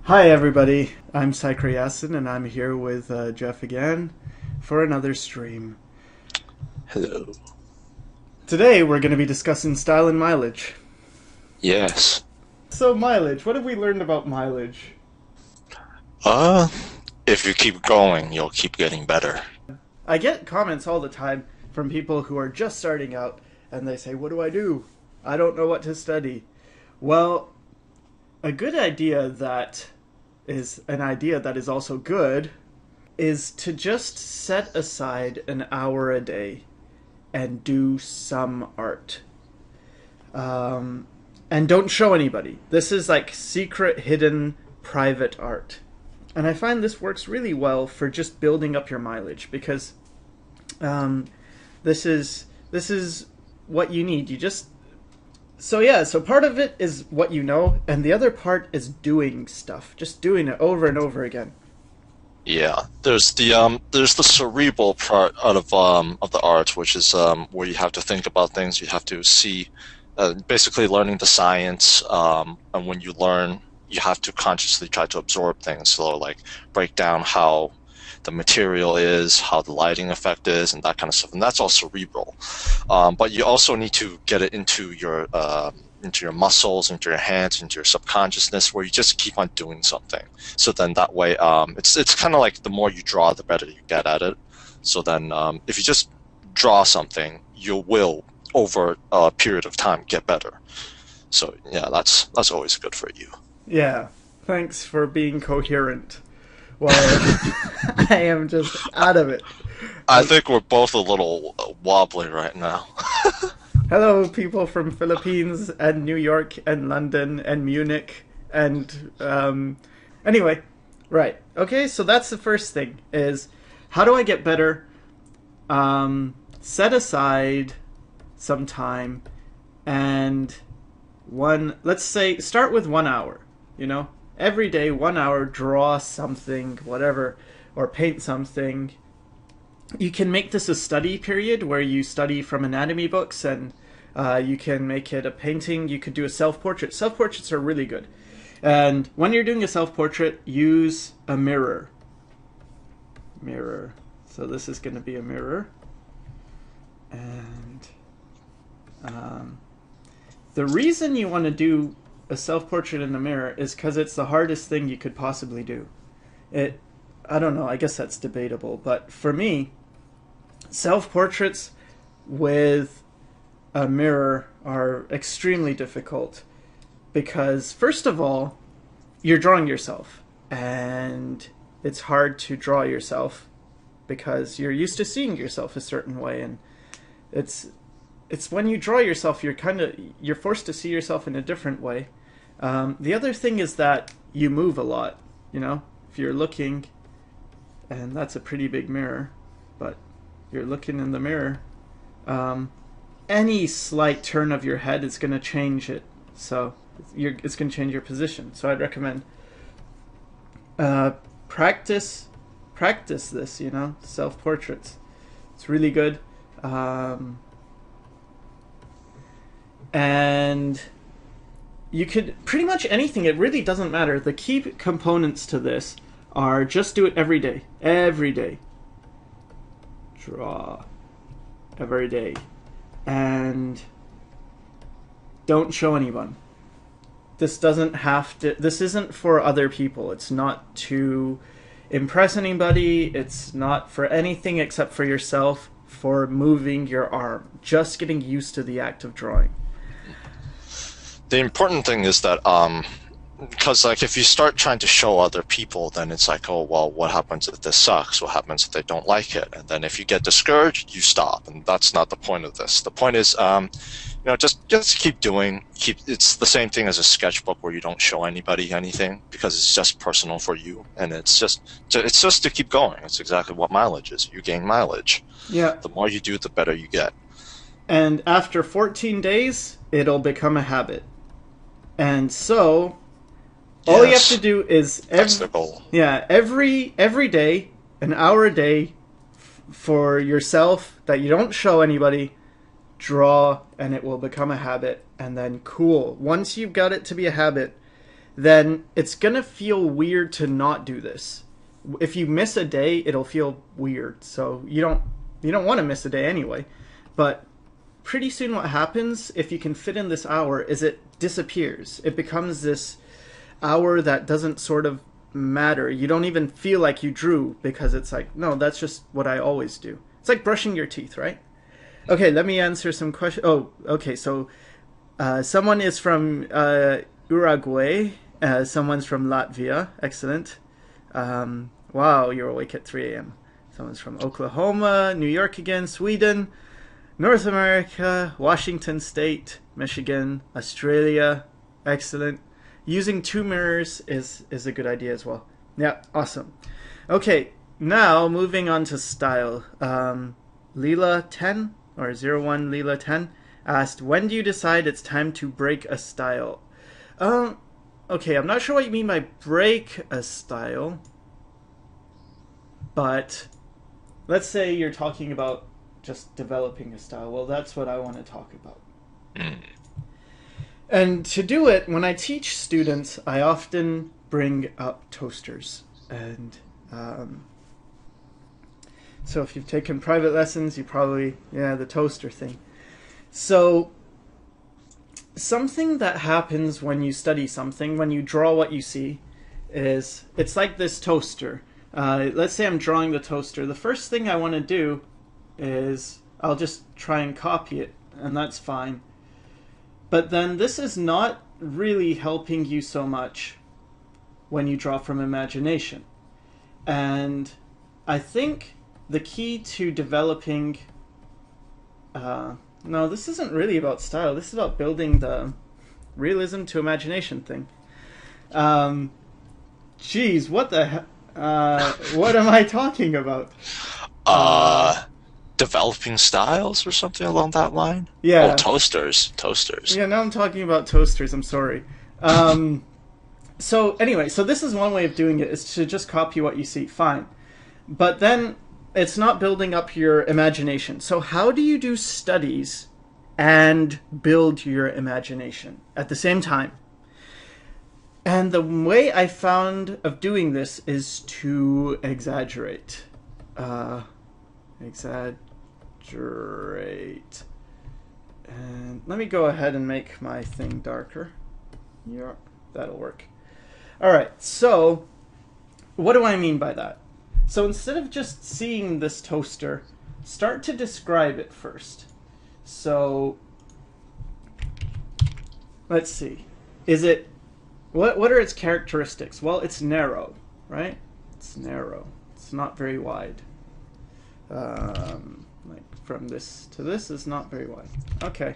Hi everybody, I'm Sycra and I'm here with Jeff again for another stream. Hello. Today we're going to be discussing style and mileage. Yes. So mileage, what have we learned about mileage? Uh, if you keep going, you'll keep getting better. I get comments all the time from people who are just starting out and they say, what do I do? I don't know what to study. Well, a good idea that is an idea that is also good is to just set aside an hour a day and do some art. And don't show anybody. This is like secret, hidden, private art. And I find this works really well for just building up your mileage because this is what you need. You just so part of it is what you know, and the other part is doing stuff, just doing it over and over again. Yeah. There's the cerebral part of the art, which is where you have to think about things. You have to see, basically learning the science. And when you learn, you have to consciously try to absorb things. So like break down how the material is, how the lighting effect is, and that kind of stuff. And that's all cerebral. But you also need to get it into your muscles, into your hands, into your subconsciousness, where you just keep on doing something. So then that way, it's kind of like the more you draw, the better you get at it. So then, if you just draw something, you will over a period of time get better. So yeah, that's always good for you. Yeah, thanks for being coherent. Well, I am just out of it. I think we're both a little wobbly right now. Hello, people from Philippines and New York and London and Munich and anyway, right. Okay, so that's the first thing is how do I get better? Set aside some time and let's say start with 1 hour, every day 1 hour, draw something, whatever, or paint something. You can make this a study period where you study from anatomy books, and you can make it a painting. You could do a self-portrait. Self-portraits are really good. And when you're doing a self-portrait, use a mirror. Mirror. So this is going to be a mirror. And the reason you want to do a self-portrait in the mirror is because it's the hardest thing you could possibly do. I don't know, I guess that's debatable, but for me, self-portraits with a mirror are extremely difficult because, first of all, you're drawing yourself, and it's hard to draw yourself because you're used to seeing yourself a certain way, and it's when you draw yourself, you're forced to see yourself in a different way. The other thing is that you move a lot, if you're looking, and that's a pretty big mirror, but you're looking in the mirror, any slight turn of your head is going to change it. So it's going to change your position. So I'd recommend practice this, self-portraits. It's really good. And you could pretty much anything. It really doesn't matter. The key components to this are just do it every day. Every day. Draw. Every day. And don't show anyone. This isn't for other people. It's not to impress anybody. It's not for anything except for yourself, for moving your arm. Just getting used to the act of drawing. The important thing is that because like if you start trying to show other people, then it's like, oh well, what happens if this sucks? What happens if they don't like it? And then if you get discouraged, you stop, and that's not the point of this. The point is, just keep doing. It's the same thing as a sketchbook where you don't show anybody anything because it's just personal for you, and it's just to keep going. It's exactly what mileage is. You gain mileage. Yeah. The more you do, the better you get. And after 14 days, it'll become a habit. And so all you have to do is that's the goal. every day, an hour a day for yourself that you don't show anybody, draw, and it will become a habit. And then cool. Once you've got it to be a habit, then it's gonna feel weird to not do this. If you miss a day, it'll feel weird. So you don't want to miss a day anyway. But pretty soon what happens if you can fit in this hour is it disappears. It becomes this hour that doesn't sort of matter. You don't even feel like you drew because it's like, no, that's just what I always do. It's like brushing your teeth, right? Okay, let me answer some questions. Oh, okay, so someone is from Uruguay. Someone's from Latvia. Excellent. Wow, you're awake at 3 a.m. Someone's from Oklahoma, New York again, Sweden, North America, Washington State, Michigan, Australia. Excellent. Using two mirrors is a good idea as well. Yeah, awesome. Okay, now moving on to style. Leela10 or 01 Leela10 asked, when do you decide it's time to break a style? Okay, I'm not sure what you mean by break a style, but let's say you're talking about just developing a style. Well, that's what I want to talk about. And to do it, when I teach students, I often bring up toasters. And so if you've taken private lessons, you probably, the toaster thing. So something that happens when you study something, when you draw what you see, is it's like this toaster. Let's say I'm drawing the toaster. The first thing I want to do is I'll just try and copy it, and that's fine. But then this is not really helping you so much when you draw from imagination. And I think the key to developing... no, this isn't really about style. This is about building the realism to imagination thing. Geez, what the what am I talking about? Developing styles or something along that line? Yeah. Oh, toasters. Yeah, now I'm talking about toasters. I'm sorry. So anyway, so this is one way of doing it, is to just copy what you see. Fine. But then it's not building up your imagination. So how do you do studies and build your imagination at the same time? And the way I found of doing this is to exaggerate. Exaggerate. And let me go ahead and make my thing darker. Yeah, that'll work. All right, so what do I mean by that? So instead of just seeing this toaster, start to describe it first. So let's see. Is it what are its characteristics? Well, it's narrow, right? It's narrow. It's not very wide. Like from this to this is not very wide. Okay.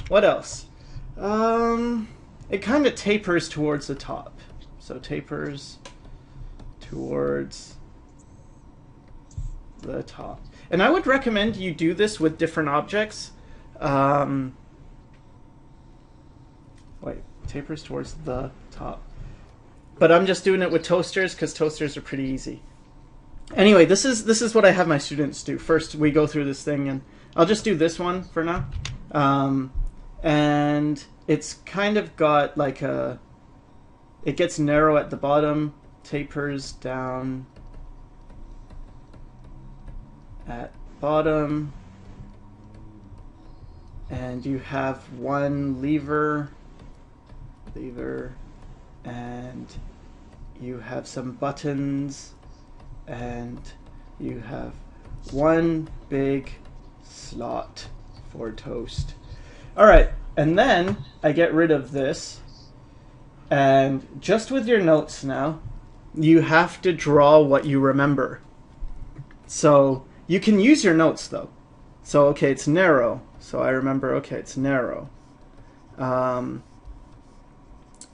What else? It kind of tapers towards the top. So tapers towards the top. And I would recommend you do this with different objects. Wait, tapers towards the top. But I'm just doing it with toasters because toasters are pretty easy. Anyway, this is what I have my students do. First, we go through this thing, and I'll just do this one for now. And it's kind of got like a... It gets narrow at the bottom, tapers down at bottom, and you have one lever, and you have some buttons, and you have one big slot for toast. All right, and then I get rid of this, and just with your notes now, you have to draw what you remember. So you can use your notes though. So okay, it's narrow. So I remember, okay, it's narrow.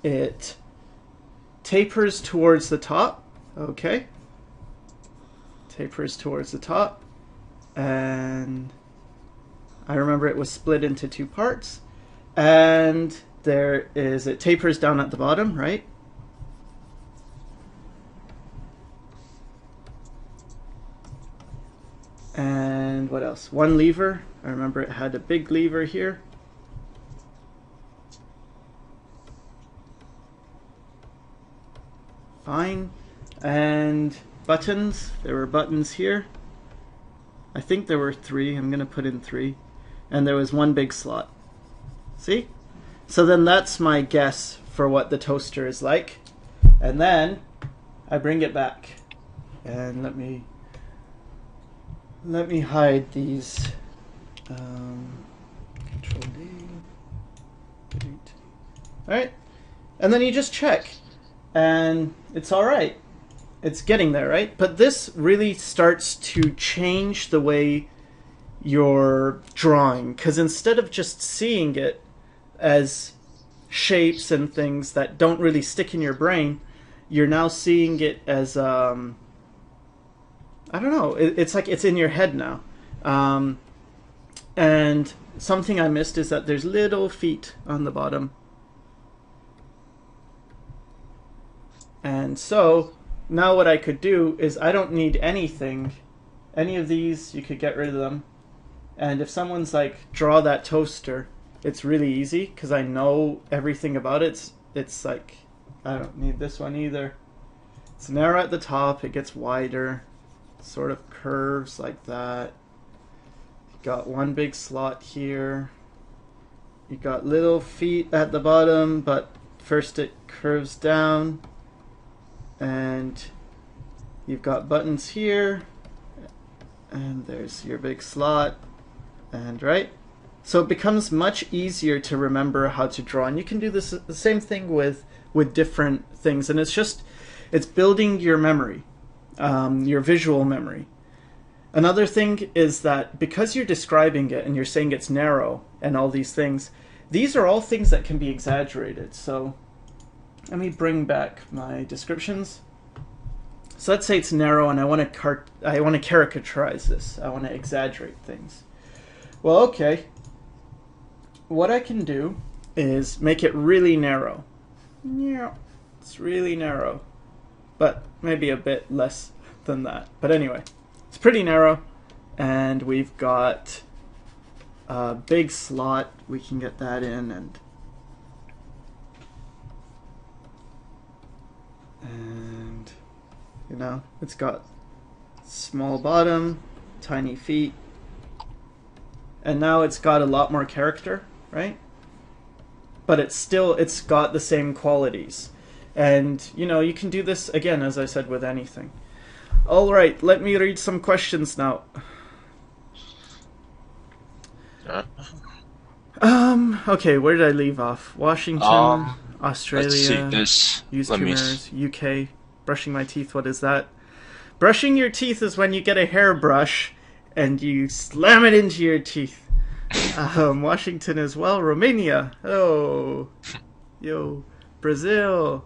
It tapers towards the top. Okay. Tapers towards the top. And I remember it was split into two parts. And it tapers down at the bottom, right? And what else? One lever. I remember it had a big lever here. Fine. And buttons. There were buttons here. I think there were 3. I'm going to put in 3. And there was one big slot. See? So then that's my guess for what the toaster is like. And then I bring it back. And let me hide these. Control D. Delete. Alright. And then you just check. And it's alright. It's getting there, right? But this really starts to change the way you're drawing. Because instead of just seeing it as shapes and things that don't really stick in your brain, you're now seeing it as, I don't know, it's like it's in your head now. And something I missed is that there's little feet on the bottom. And so now what I could do is I don't need anything. Any of these, you could get rid of them. And if someone's like, draw that toaster, it's really easy because I know everything about it. It's like, I don't need this one either. It's narrow at the top, it gets wider, sort of curves like that. You got one big slot here. You got little feet at the bottom, but first it curves down. And you've got buttons here, and there's your big slot, and right? So it becomes much easier to remember how to draw, and you can do this the same thing with different things, and it's building your memory, your visual memory. Another thing is that because you're describing it and you're saying it's narrow and all these things, these are all things that can be exaggerated. So let me bring back my descriptions. So let's say it's narrow and I want to caricaturize this. I want to exaggerate things. Well, okay. What I can do is make it really narrow. Yeah, it's really narrow, but maybe a bit less than that. But anyway, it's pretty narrow, and we've got a big slot. We can get that in, and you know, it's got small bottom, tiny feet, and now it's got a lot more character, right? But it's got the same qualities. And, you know, you can do this, again, as I said, with anything. All right, let me read some questions now. Okay, where did I leave off? Washington, Australia, use tumors, UK, brushing my teeth, what is that? Brushing your teeth is when you get a hairbrush and you slam it into your teeth. Washington as well, Romania, oh, yo, Brazil.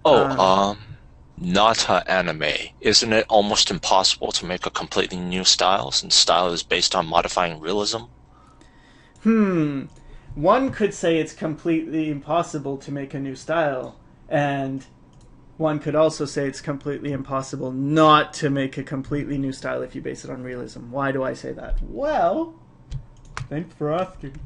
Not anime. Isn't it almost impossible to make a completely new style since style is based on modifying realism? One could say it's completely impossible to make a new style, and one could also say it's completely impossible not to make a completely new style if you base it on realism. Why do I say that? Well, thanks for asking.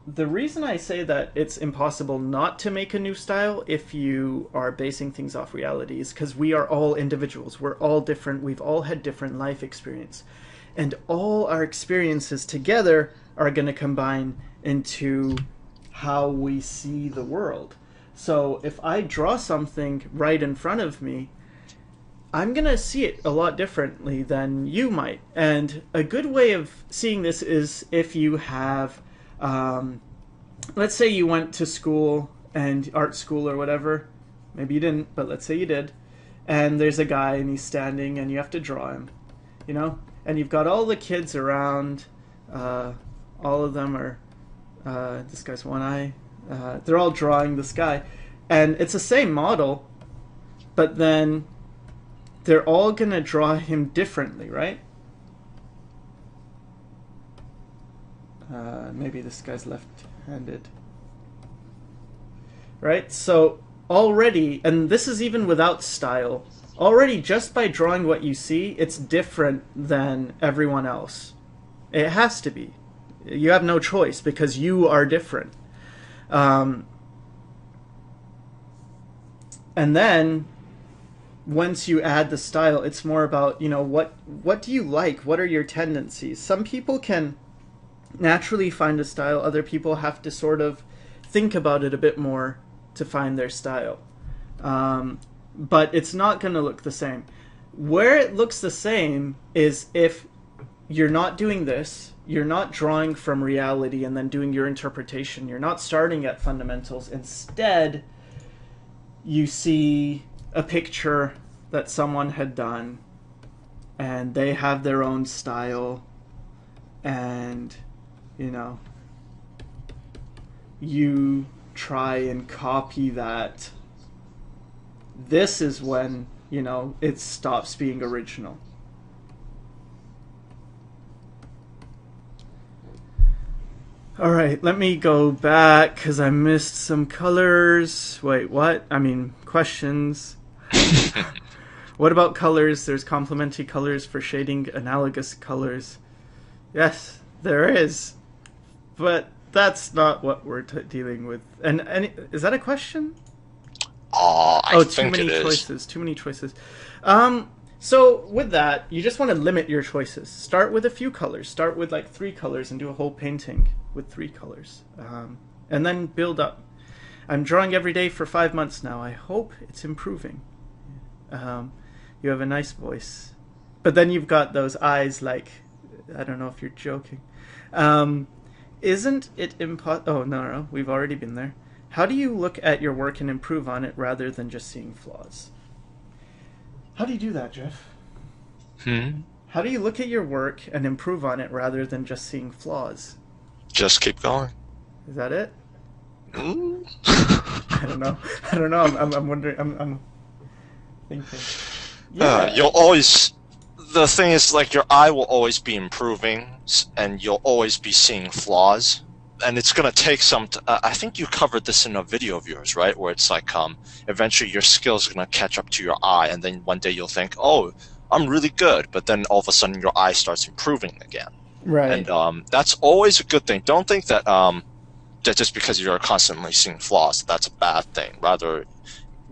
The reason I say that it's impossible not to make a new style if you are basing things off reality is because we are all individuals. We're all different. We've all had different life experience. And all our experiences together are going to combine into how we see the world. So if I draw something right in front of me, I'm going to see it a lot differently than you might. And a good way of seeing this is if you have... let's say you went to school and art school or whatever. Maybe you didn't, but let's say you did. And there's a guy and he's standing and you have to draw him, you know? And you've got all the kids around. All of them are, this guy's one eye. They're all drawing this guy. And it's the same model, but then they're all going to draw him differently, right? Maybe this guy's left-handed. Right? So already, and this is even without style, already just by drawing what you see, it's different than everyone else. It has to be. You have no choice because you are different. And then once you add the style, it's more about, what do you like? What are your tendencies? Some people can naturally find a style, other people have to sort of think about it a bit more to find their style. But it's not going to look the same. Where it looks the same is if you're not doing this, you're not drawing from reality and then doing your interpretation, you're not starting at fundamentals. Instead, you see a picture that someone had done and they have their own style, and you try and copy that. This is when it stops being original. All right, let me go back because I missed some colors. Wait, what? I mean, questions. What about colors? There's complementary colors for shading analogous colors. Yes, there is. But that's not what we're dealing with. And is that a question? I think too many it choices. is. Too many choices. So with that, you just want to limit your choices. Start with a few colors. Start with like 3 colors and do a whole painting with 3 colors. And then build up. I'm drawing every day for 5 months now. I hope it's improving. You have a nice voice. But then you've got those eyes like, I don't know if you're joking. Isn't it Oh, no, we've already been there. How do you look at your work and improve on it rather than just seeing flaws? How do you do that, Jeff? How do you look at your work and improve on it rather than just seeing flaws? Just keep going. Is that it? Mm. I don't know. I'm wondering. I'm thinking. Yeah. You'll always. The thing is, like, your eye will always be improving, and you'll always be seeing flaws. And it's gonna take some. I think you covered this in a video of yours, right? Where it's like, eventually your skills are gonna catch up to your eye, and then one day you'll think, "Oh, I'm really good," but then all of a sudden your eye starts improving again. Right. And that's always a good thing. Don't think that that just because you're constantly seeing flaws, that's a bad thing. Rather,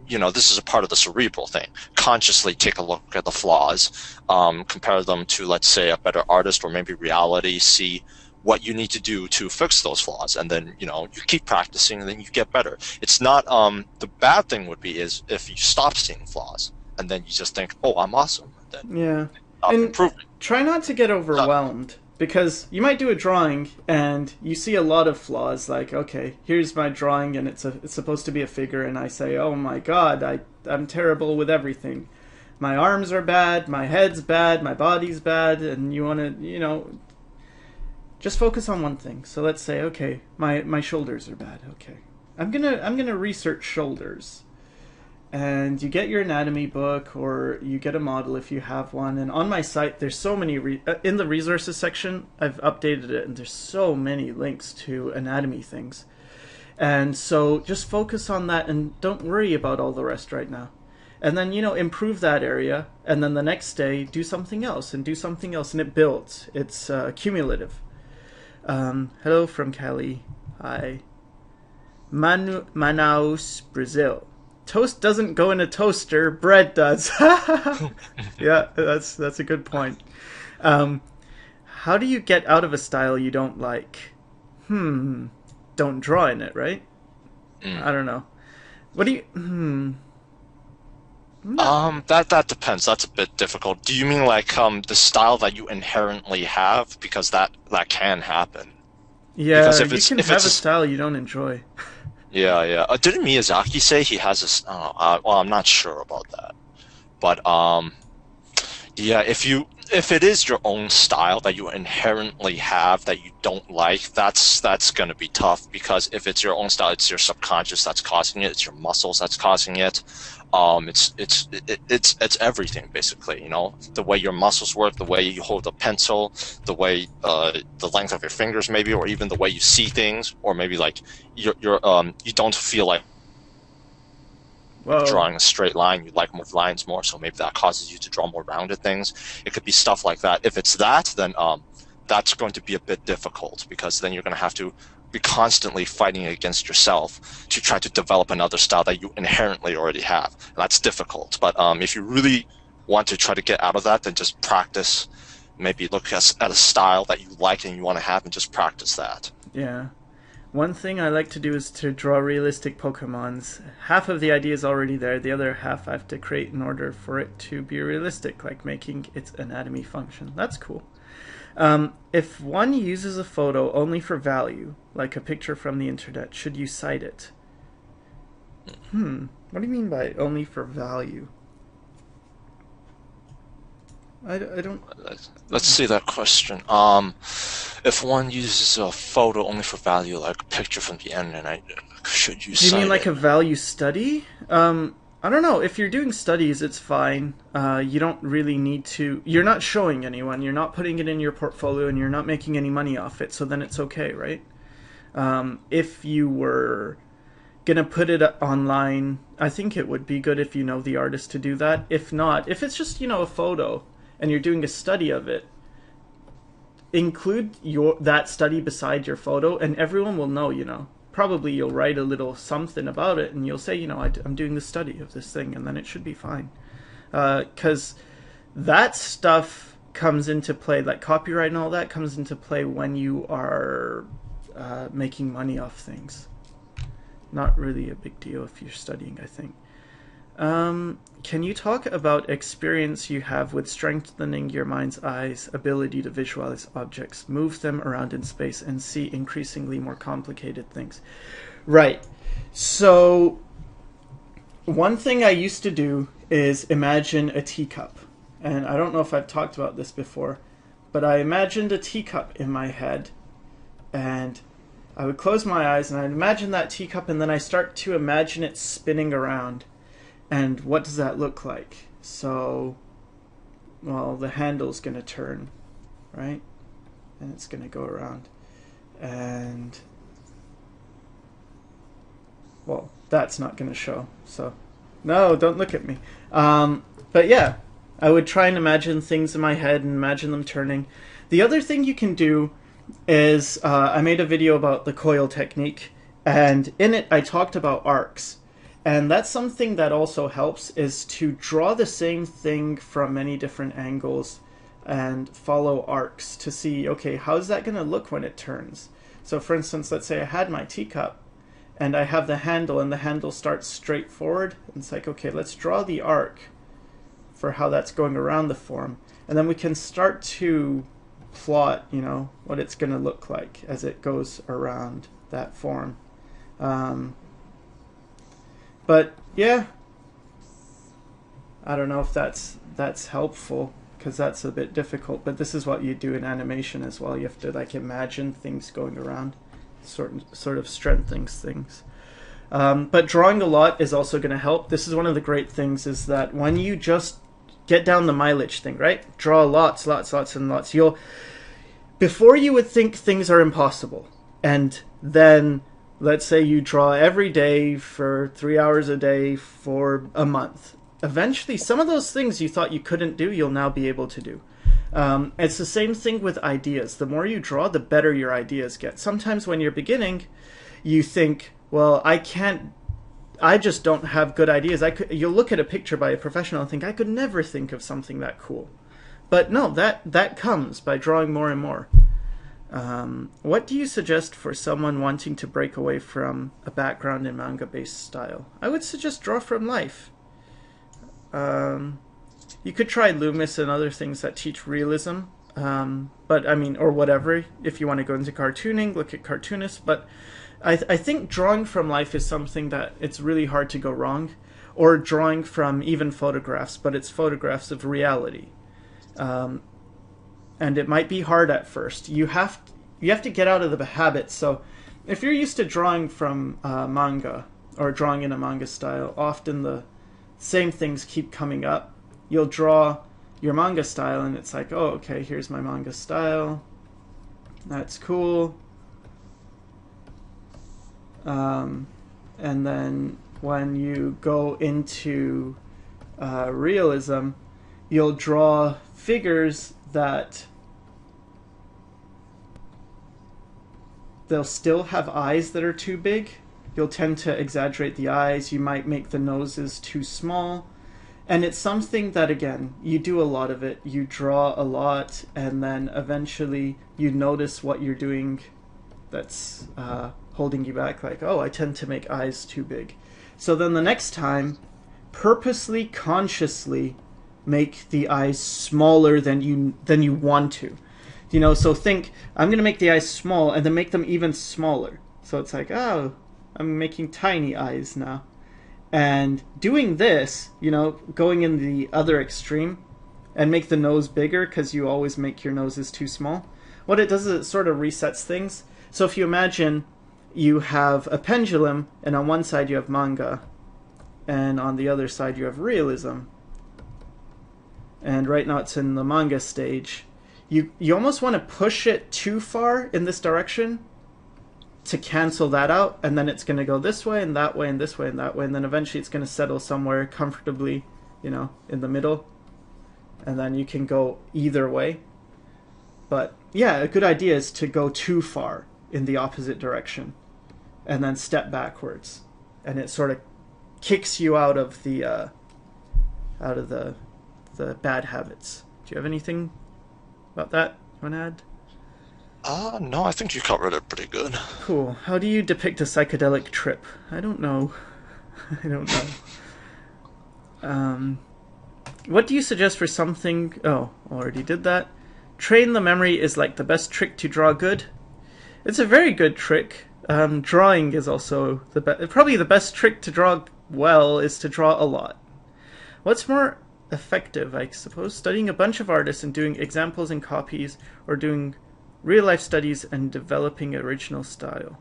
this is a part of the cerebral thing. Consciously take a look at the flaws, compare them to, let's say, a better artist or maybe reality, see what you need to do to fix those flaws, and then you keep practicing and then you get better. It's not the bad thing would be is if you stop seeing flaws and then you just think, "Oh, I'm awesome," then yeah, stop and improving. try not to get overwhelmed, because you might do a drawing and you see a lot of flaws. Like, okay, here's my drawing and it's supposed to be a figure, and I say, "Oh my God, I'm terrible with everything. My arms are bad, my head's bad, my body's bad," and you want to just focus on one thing. So let's say, okay, my shoulders are bad. Okay, I'm gonna research shoulders, and you get your anatomy book or you get a model if you have one. And on my site, there's so many in the resources section. I've updated it, and there's so many links to anatomy things. And so just focus on that and don't worry about all the rest right now. And then improve that area, and then the next day do something else and do something else, and it builds. It's cumulative. Hello from Cali. Hi. Manaus, Brazil. Toast doesn't go in a toaster, bread does. Yeah, that's a good point. How do you get out of a style you don't like? Don't draw in it, right? I don't know. What do you... That depends. That's a bit difficult. Do you mean like the style that you inherently have? Because that can happen. Yeah, because you can have a style you don't enjoy. Yeah. Didn't Miyazaki say he has a? Well, I'm not sure about that, but yeah. If it is your own style that you inherently have that you don't like, that's gonna be tough, because if it's your own style, it's your subconscious that's causing it. It's your muscles that's causing it. It's everything basically. The way your muscles work, the way you hold a pencil, the way the length of your fingers maybe, or even the way you see things, or maybe like you don't feel like drawing a straight line. You like more lines more, so maybe that causes you to draw more rounded things. It could be stuff like that. If it's that, then that's going to be a bit difficult, because then you're going to have to be constantly fighting against yourself to try to develop another style that you inherently already have. And that's difficult. But if you really want to try to get out of that, then just practice. Maybe look at a style that you like and you want to have, and just practice that. Yeah. One thing I like to do is to draw realistic Pokemons. Half of the idea is already there, the other half I have to create in order for it to be realistic, like making its anatomy function. That's cool. If one uses a photo only for value, like a picture from the internet, should you cite it? What do you mean by only for value? I don't... Let's see that question. If one uses a photo only for value, like a picture from the internet, should you Do you cite mean like it? a value study? I don't know. If you're doing studies, it's fine. You don't really need to. You're not showing anyone. You're not putting it in your portfolio, and you're not making any money off it. So then it's okay, right? If you were gonna put it online, I think it would be good if you know the artist to do that. If not, if it's just a photo and you're doing a study of it, include that study beside your photo, and everyone will know. Probably you'll write a little something about it, and you'll say, I'm doing the study of this thing, and then it should be fine. Because that stuff comes into play, like copyright and all that comes into play when you are making money off things. Not really a big deal if you're studying, I think. Can you talk about experience you have with strengthening your mind's eye's ability to visualize objects, move them around in space, and see increasingly more complicated things? Right. So, one thing I used to do is imagine a teacup. And I don't know if I've talked about this before, but I imagined a teacup in my head, and I would close my eyes and I'd imagine that teacup, and then I start to imagine it spinning around. And what does that look like? So, well, the handle's going to turn, right? And it's going to go around. And, well, that's not going to show. So, no, don't look at me. But yeah, I would try and imagine things in my head and imagine them turning. The other thing you can do is, I made a video about the coil technique, and in it I talked about arcs. And that's something that also helps, is to draw the same thing from many different angles and follow arcs to see, okay, how's that going to look when it turns? So for instance, let's say I had my teacup and I have the handle, and the handle starts straight forward. And it's like, okay, let's draw the arc for how that's going around the form. And then we can start to plot, what it's going to look like as it goes around that form. But yeah, I don't know if that's helpful, because that's a bit difficult. But this is what you do in animation as well. You have to imagine things going around, sort of strengthens things. But drawing a lot is also going to help. This is one of the great things, is that when you just get down the mileage thing, right? Draw lots and lots. Before you would think things are impossible, and then let's say you draw every day for 3 hours a day for a month. Eventually, some of those things you thought you couldn't do, you'll now be able to do. It's the same thing with ideas. The more you draw, the better your ideas get. Sometimes when you're beginning, you think, well, I just don't have good ideas. You'll look at a picture by a professional and think, I could never think of something that cool. But no, that comes by drawing more and more. What do you suggest for someone wanting to break away from a background in manga-based style? I would suggest draw from life. You could try Loomis and other things that teach realism, but or whatever. If you want to go into cartooning, look at cartoonists. But I think drawing from life is something that it's really hard to go wrong, or drawing from even photographs, but it's photographs of reality. And it might be hard at first. You have to get out of the habit. So if you're used to drawing from manga, or drawing in a manga style, often the same things keep coming up. You'll draw your manga style and it's like, oh, okay, here's my manga style. That's cool. And then when you go into realism, you'll draw figures that they'll still have eyes that are too big. You'll tend to exaggerate the eyes. You might make the noses too small. And it's something that, again, you do a lot of it. You draw a lot, and then eventually you notice what you're doing that's holding you back. Like, oh, I tend to make eyes too big. So then the next time, purposely, consciously make the eyes smaller than you want to. You know, so think, I'm going to make the eyes small, and then make them even smaller. So it's like, oh, I'm making tiny eyes now. And doing this, you know, going in the other extreme and make the nose bigger because you always make your noses too small, what it does is it sort of resets things. So if you imagine you have a pendulum, and on one side you have manga, and on the other side you have realism, and right now it's in the manga stage, you almost want to push it too far in this direction to cancel that out, and then it's going to go this way and that way and this way and that way, and then eventually it's going to settle somewhere comfortably, you know, in the middle, and then you can go either way. But yeah, a good idea is to go too far in the opposite direction and then step backwards, and it sort of kicks you out of the bad habits. Do you have anything about that you want to add? No, I think you covered it pretty good. Cool. How do you depict a psychedelic trip? I don't know. I don't know. What do you suggest for something... Oh, already did that. Train the memory is like the best trick to draw good. It's a very good trick. Drawing is also probably the best trick to draw well is to draw a lot. What's more effective, I suppose? Studying a bunch of artists and doing examples and copies, or doing real-life studies and developing original style?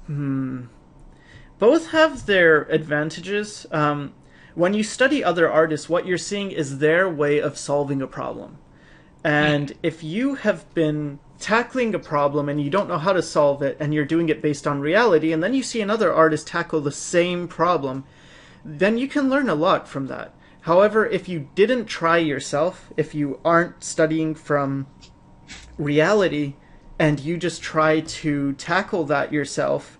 Both have their advantages. When you study other artists, what you're seeing is their way of solving a problem. And if you have been tackling a problem and you don't know how to solve it, and you're doing it based on reality, and then you see another artist tackle the same problem, then you can learn a lot from that. However, if you didn't try yourself, if you aren't studying from reality and you just try to tackle that yourself,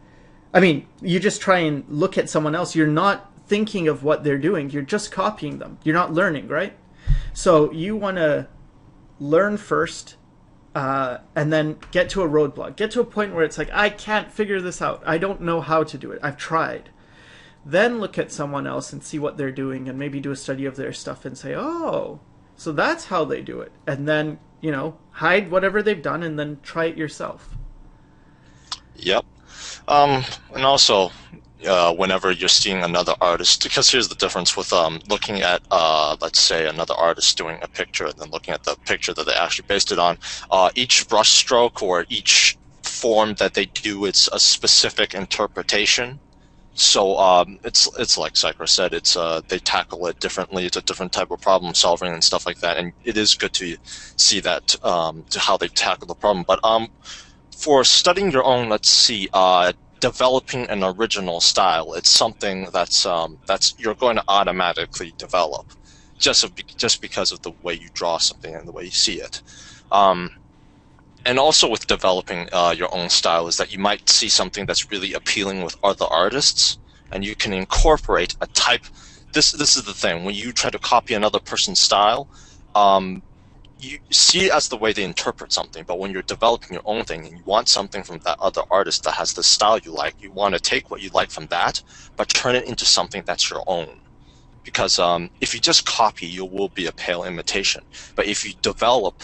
I mean, you just try and look at someone else, you're not thinking of what they're doing, you're just copying them. You're not learning, right? So you want to learn first, and then get to a roadblock. Get to a point where it's like, I can't figure this out. I don't know how to do it. I've tried. Then look at someone else and see what they're doing, and maybe do a study of their stuff and say, oh, so that's how they do it. And then, you know, hide whatever they've done and then try it yourself. Yep. And also, whenever you're seeing another artist, because here's the difference with looking at, let's say, another artist doing a picture and then looking at the picture that they actually based it on, each brush stroke or each form that they do, it's a specific interpretation. So it's like Sycra said, it's they tackle it differently. It's a different type of problem solving and stuff like that, and it is good to see that to how they tackle the problem. But for studying your own, let's see, developing an original style, it's something that's you're going to automatically develop, just because of the way you draw something and the way you see it. And also with developing your own style is that you might see something that's really appealing with other artists, and you can incorporate a type. This is the thing. When you try to copy another person's style, you see it as the way they interpret something. But when you're developing your own thing and you want something from that other artist that has the style you like, you want to take what you like from that, but turn it into something that's your own. Because if you just copy, you will be a pale imitation. But if you develop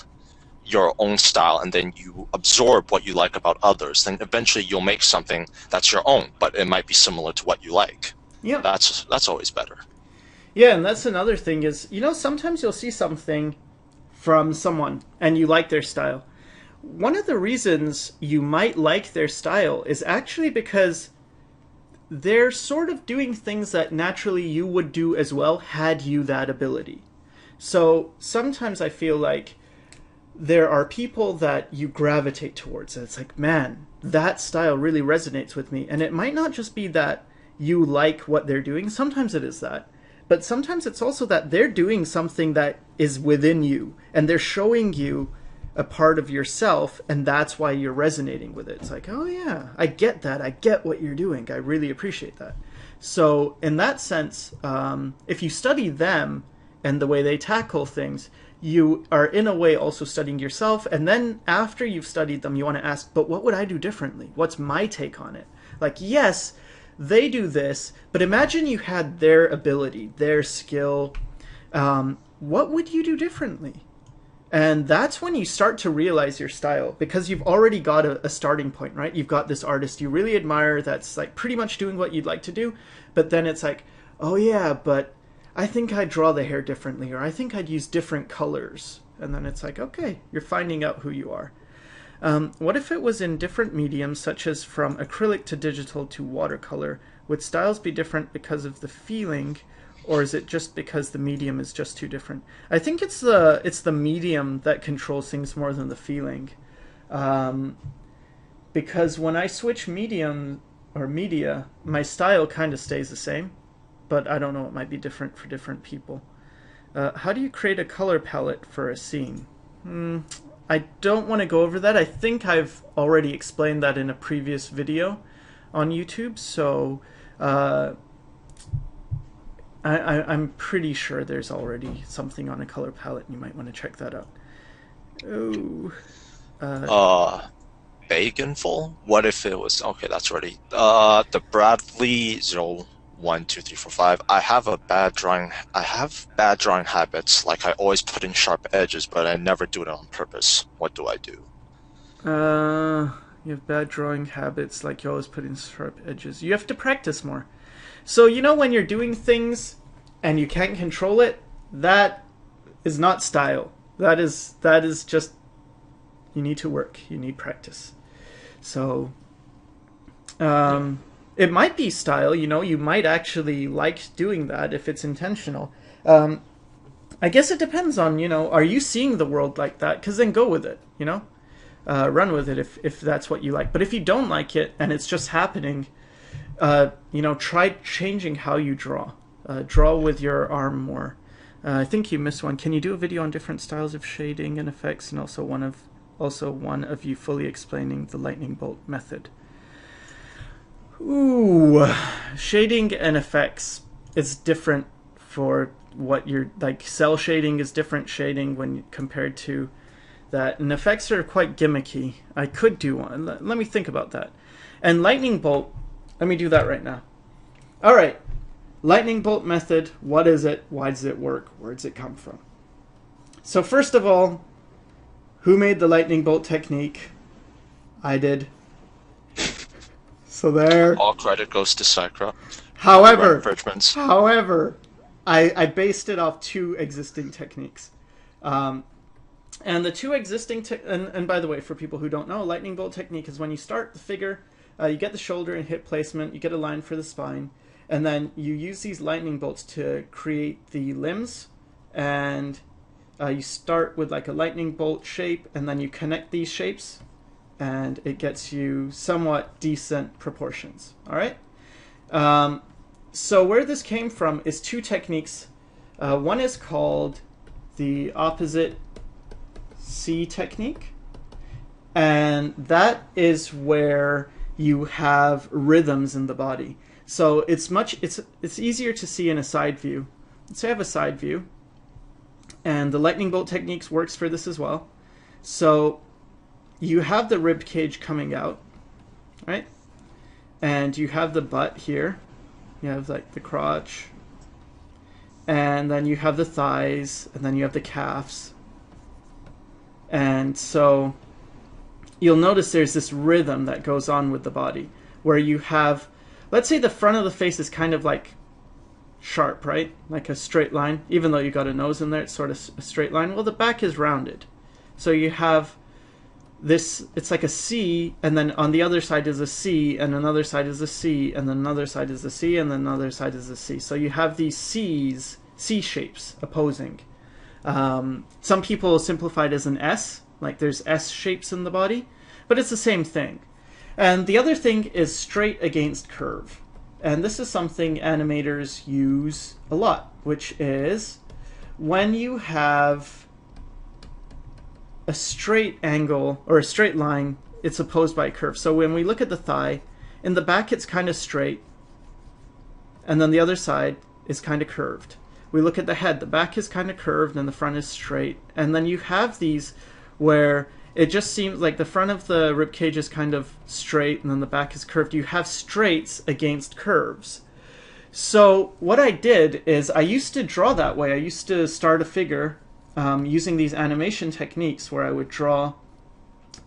your own style and then you absorb what you like about others, then eventually you'll make something that's your own, but it might be similar to what you like. Yeah. That's always better. Yeah, and that's another thing is, you know, sometimes you'll see something from someone and you like their style. One of the reasons you might like their style is actually because they're sort of doing things that naturally you would do as well had you that ability. So sometimes I feel like there are people that you gravitate towards, and it's like, man, that style really resonates with me. And it might not just be that you like what they're doing. Sometimes it is that. But sometimes it's also that they're doing something that is within you, and they're showing you a part of yourself, and that's why you're resonating with it. It's like, oh yeah, I get that. I get what you're doing. I really appreciate that. So in that sense, if you study them and the way they tackle things, you are in a way also studying yourself. And then after you've studied them, you want to ask, but what would I do differently? What's my take on it? Like, yes, they do this, but imagine you had their ability, their skill. What would you do differently? And that's when you start to realize your style, because you've already got a starting point, right? You've got this artist you really admire that's like pretty much doing what you'd like to do, but then it's like, oh yeah, but I think I'd draw the hair differently, or I think I'd use different colors. And then it's like, okay, you're finding out who you are. What if it was in different mediums, such as from acrylic to digital to watercolor? Would styles be different because of the feeling, or is it just because the medium is just too different? I think it's the medium that controls things more than the feeling, because when I switch medium or media, my style kind of stays the same, but I don't know, it might be different for different people. How do you create a color palette for a scene? I don't want to go over that. I think I've already explained that in a previous video on YouTube, so I'm pretty sure there's already something on a color palette, and you might want to check that out. Oh, Baconful? What if it was okay? That's already the Bradley 012345. I have bad drawing habits. Like I always put in sharp edges, but I never do it on purpose. What do I do? You have bad drawing habits, like you always put in sharp edges. You have to practice more. So you know when you're doing things and you can't control it, that is not style. That is just, you need to work. You need practice. So it might be style, you might actually like doing that if it's intentional. I guess it depends on, are you seeing the world like that? Because then go with it, run with it if that's what you like. But if you don't like it and it's just happening, try changing how you draw. Draw with your arm more. I think you missed one. Can you do a video on different styles of shading and effects, and also one of you fully explaining the lightning bolt method? Ooh, shading and effects is different for what you're like. Cell shading is different shading when compared to that, and effects are quite gimmicky. I could do one. Let me think about that. And lightning bolt, let me do that right now. All right, lightning bolt method. What is it? Why does it work? Where does it come from? So first of all, who made the lightning bolt technique? I did. So there. All credit goes to Sycra. However, I based it off two existing techniques. And the two existing, and by the way, for people who don't know, lightning bolt technique is when you start the figure, you get the shoulder and hip placement, you get a line for the spine, and then you use these lightning bolts to create the limbs, and you start with like a lightning bolt shape, and then you connect these shapes, and it gets you somewhat decent proportions. All right. So where this came from is two techniques. One is called the opposite C technique, and that is where you have rhythms in the body. So it's easier to see in a side view. Let's say I have a side view, and the lightning bolt techniques works for this as well. So you have the rib cage coming out, right? And you have the butt here. You have like the crotch, and then you have the thighs, and then you have the calves. And so you'll notice there's this rhythm that goes on with the body, where you have, let's say the front of the face is kind of like sharp, right? Like a straight line. Even though you got a nose in there, it's sort of a straight line. Well, the back is rounded. So you have this, it's like a C, and then on the other side is a C, and another side is a C, and then another side is a C, and then another side is a C. So you have these C's, C shapes opposing. Some people simplify it as an S, like there's S shapes in the body, but it's the same thing. And the other thing is straight against curve. And this is something animators use a lot, which is when you have a straight angle or a straight line, it's opposed by a curve. So when we look at the thigh, in the back it's kind of straight, and then the other side is kind of curved. We look at the head, the back is kind of curved and the front is straight. And then you have these where it just seems like the front of the rib cage is kind of straight and then the back is curved. You have straights against curves. So what I did is I used to draw that way. I used to start a figure using these animation techniques where I would draw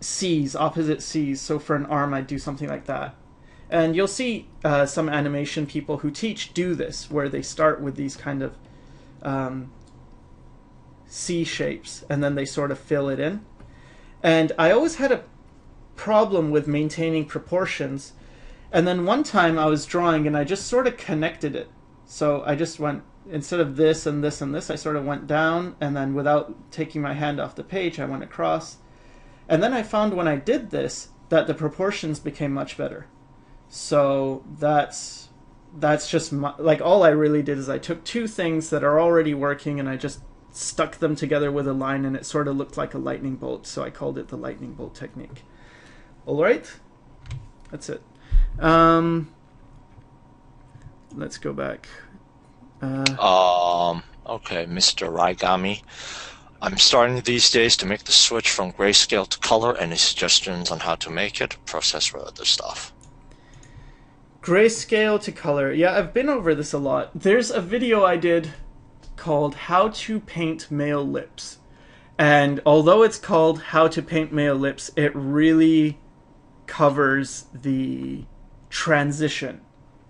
C's, opposite C's. So for an arm, I'd do something like that. And you'll see some animation people who teach do this, where they start with these kind of C shapes, and then they sort of fill it in. And I always had a problem with maintaining proportions. And then one time I was drawing, and I just sort of connected it. So I just went, instead of this and this and this, I sort of went down, and then without taking my hand off the page, I went across. And then I found when I did this, that the proportions became much better. So that's just like all I really did is I took two things that are already working and I just stuck them together with a line, and it sort of looked like a lightning bolt. So I called it the lightning bolt technique. All right, that's it. Let's go back. Okay, Mr. Raigami. I'm starting these days to make the switch from grayscale to color. Any suggestions on how to make it? Process for other stuff. Grayscale to color. Yeah, I've been over this a lot. There's a video I did called How to Paint Male Lips. And although it's called How to Paint Male Lips, it really covers the transition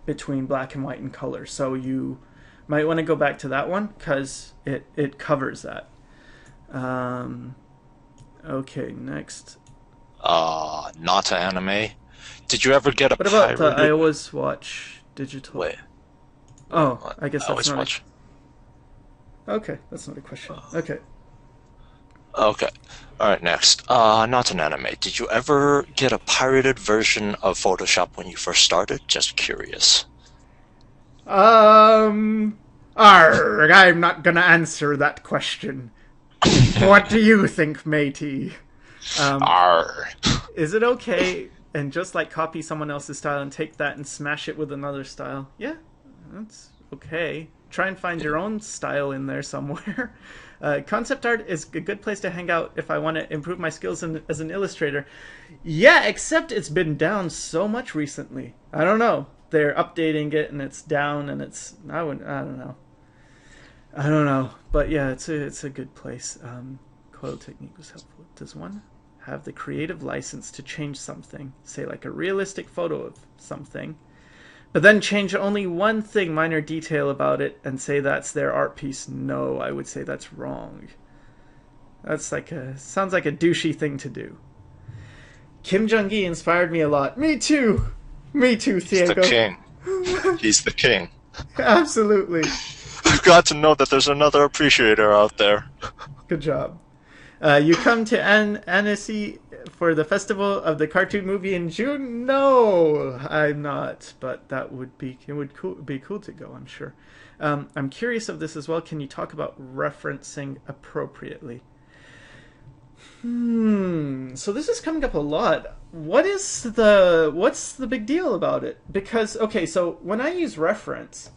between black and white and color. So you might want to go back to that one because it covers that. Okay, next. Not anime. Did you ever get a What about pirated... I always watch digital? Wait. Oh, I guess I that's always not watch. Okay, that's not a question. Okay. Okay. Alright, next. Not an anime. Did you ever get a pirated version of Photoshop when you first started? Just curious. I'm not gonna answer that question. What do you think, matey? Arr. Is it okay and just like copy someone else's style and take that and smash it with another style? Yeah, that's okay. Try and find your own style in there somewhere. Concept art is a good place to hang out if I want to improve my skills as an illustrator. Yeah, except it's been down so much recently. I don't know. They're updating it and it's down and it's... I don't know. I don't know. But yeah, it's a good place. Coil technique was helpful. Does one have the creative license to change something? Say like a realistic photo of something. But then change only one thing, minor detail about it, and say that's their art piece. No, I would say that's wrong. That's like sounds like a douchey thing to do. Kim Jong-gi inspired me a lot. Me too. Me too, Thiago. He's the king. He's the king. Absolutely. I've got to know that there's another appreciator out there. Good job. You come to Annecy for the festival of the cartoon movie in June? No, I'm not. But that would be be cool to go, I'm sure. I'm curious of this as well. Can you talk about referencing appropriately? So this is coming up a lot. What's the big deal about it? Because okay, so when I use reference,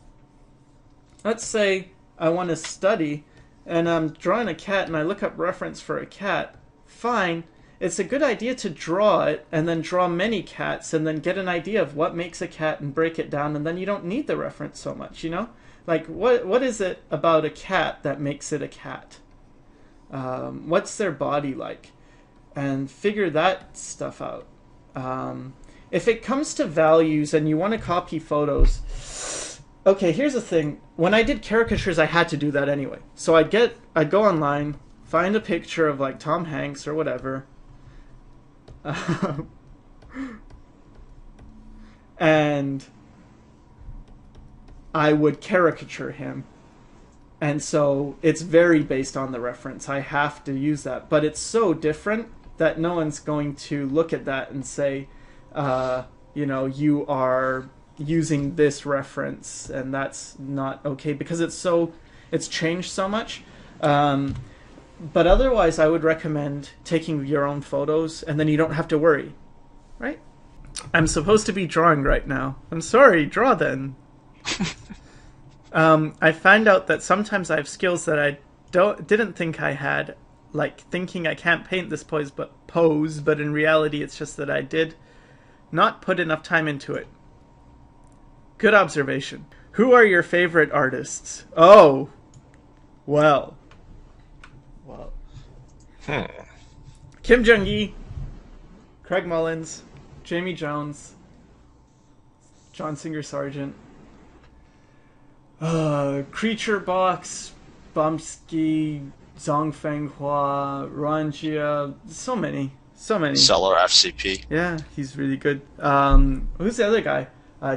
let's say I want to study and I'm drawing a cat and I look up reference for a cat. Fine. It's a good idea to draw it and then draw many cats and then get an idea of what makes a cat and break it down, and then you don't need the reference so much, you know? Like, what is it about a cat that makes it a cat? What's their body like? And figure that stuff out. If it comes to values and you want to copy photos... Okay, here's the thing. When I did caricatures, I had to do that anyway. So I'd go online, find a picture of like Tom Hanks or whatever, and I would caricature him. And so it's very based on the reference. I have to use that. But it's so different that no one's going to look at that and say, you are using this reference and that's not okay, because it's changed so much. But otherwise, I would recommend taking your own photos, and then you don't have to worry, right? I'm supposed to be drawing right now. I'm sorry, draw then. I find out that sometimes I have skills that I didn't think I had, like thinking I can't paint this pose, but in reality it's just that I did not put enough time into it. Good observation. Who are your favorite artists? Oh, well. Kim Jung-gi, Craig Mullins, Jamie Jones, John Singer Sargent, Creature Box, Bumsky, Zhang Fenghua, Ranjia, so many. Seller FCP. Yeah, he's really good. Who's the other guy?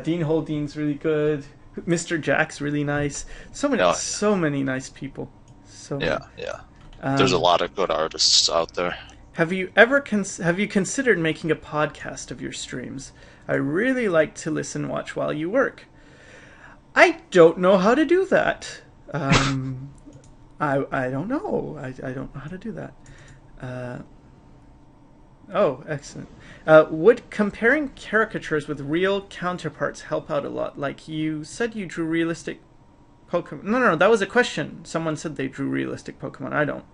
Dean Holdine's really good. Mr. Jack's really nice. So many nice people. So many. Yeah. There's a lot of good artists out there. Have you ever considered making a podcast of your streams? I really like to listen and watch while you work. I don't know how to do that. I don't know. I don't know how to do that. Oh, excellent. Would comparing caricatures with real counterparts help out a lot? Like you said you drew realistic Pokemon. No, that was a question. Someone said they drew realistic Pokemon. I don't.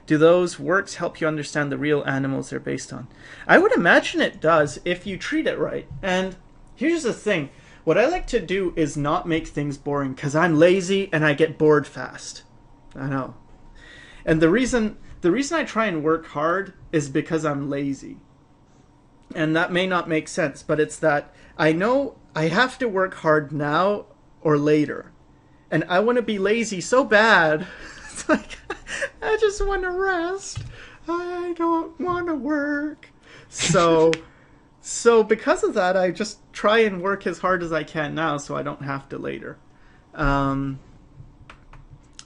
Do those works help you understand the real animals they're based on? I would imagine it does if you treat it right. And here's the thing. What I like to do is not make things boring because I'm lazy and I get bored fast. I know. And the reason I try and work hard is because I'm lazy. And that may not make sense, but it's that I know I have to work hard now or later. And I want to be lazy so bad. It's like, I just want to rest. I don't want to work. So because of that, I just try and work as hard as I can now so I don't have to later.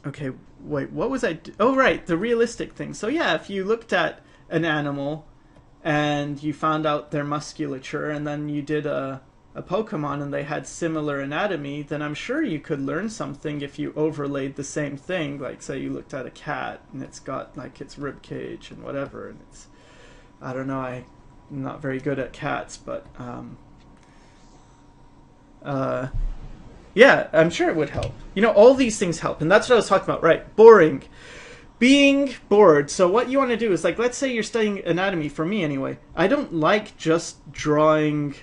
Okay, wait, what was I... Oh, right, the realistic thing. So yeah, if you looked at an animal and you found out their musculature and then you did a Pokemon and they had similar anatomy, then I'm sure you could learn something if you overlaid the same thing. Like, say you looked at a cat and it's got, like, its rib cage and whatever, and it's... I don't know, I'm not very good at cats, but... yeah, I'm sure it would help. You know, all these things help, and that's what I was talking about, right? Boring. Being bored. So what you want to do is, like, let's say you're studying anatomy, for me anyway. I don't like just drawing...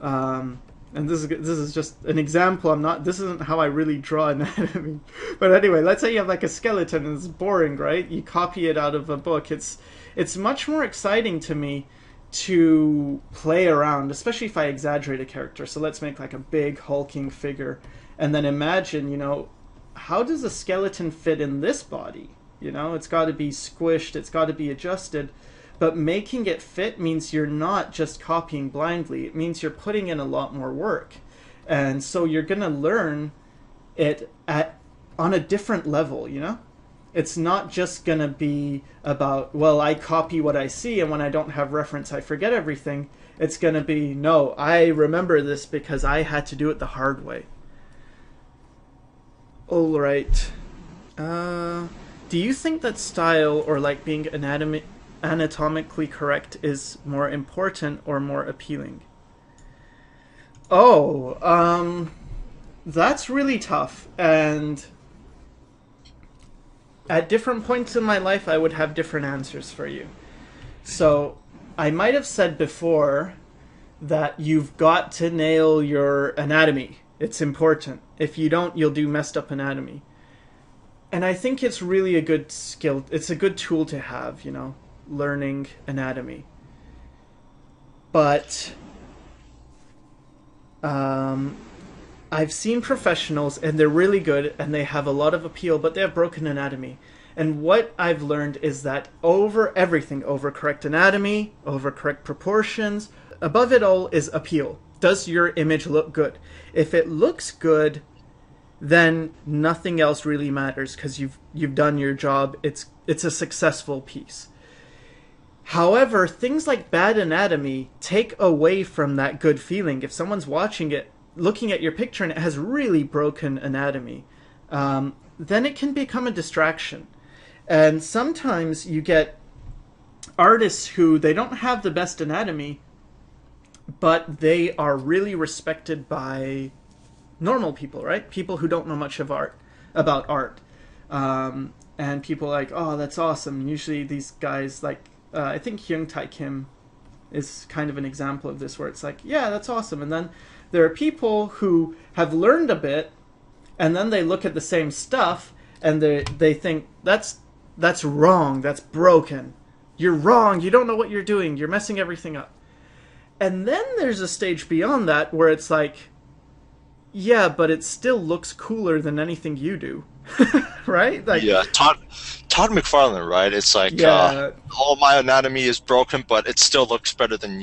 and this is just an example. This isn't how I really draw anatomy. But anyway, let's say you have like a skeleton and it's boring, right? You copy it out of a book. It's much more exciting to me to play around, especially if I exaggerate a character. So let's make like a big hulking figure and then imagine, you know, how does a skeleton fit in this body? You know, it's got to be squished, it's got to be adjusted. But making it fit means you're not just copying blindly. It means you're putting in a lot more work. And so you're going to learn it on a different level, you know? It's not just going to be about, well, I copy what I see, and when I don't have reference, I forget everything. It's going to be, no, I remember this because I had to do it the hard way. All right. Do you think that style or like being anatomically correct is more important or more appealing? Oh, that's really tough. And at different points in my life, I would have different answers for you. So I might have said before that you've got to nail your anatomy. It's important. If you don't, you'll do messed up anatomy. And I think it's really a good skill. It's a good tool to have, you know, learning anatomy. But I've seen professionals and they're really good and they have a lot of appeal, but they have broken anatomy. And what I've learned is that over everything, over correct anatomy, over correct proportions, above it all is appeal. Does your image look good? If it looks good, then nothing else really matters because you've done your job. It's a successful piece. However, things like bad anatomy take away from that good feeling. If someone's watching it, looking at your picture and it has really broken anatomy, then it can become a distraction. And sometimes you get artists who they don't have the best anatomy, but they are really respected by normal people, right? People who don't know much of art about art. And people are like, oh, that's awesome. Usually these guys, like, I think Hyung Tae Kim is kind of an example of this, where it's like, yeah, that's awesome. And then there are people who have learned a bit, and then they look at the same stuff, and they think, that's wrong, that's broken. You're wrong, you don't know what you're doing, you're messing everything up. And then there's a stage beyond that where it's like, yeah, but it still looks cooler than anything you do. Right? Like, Yeah, Todd McFarlane, right? It's like yeah, all my anatomy is broken, but it still looks better than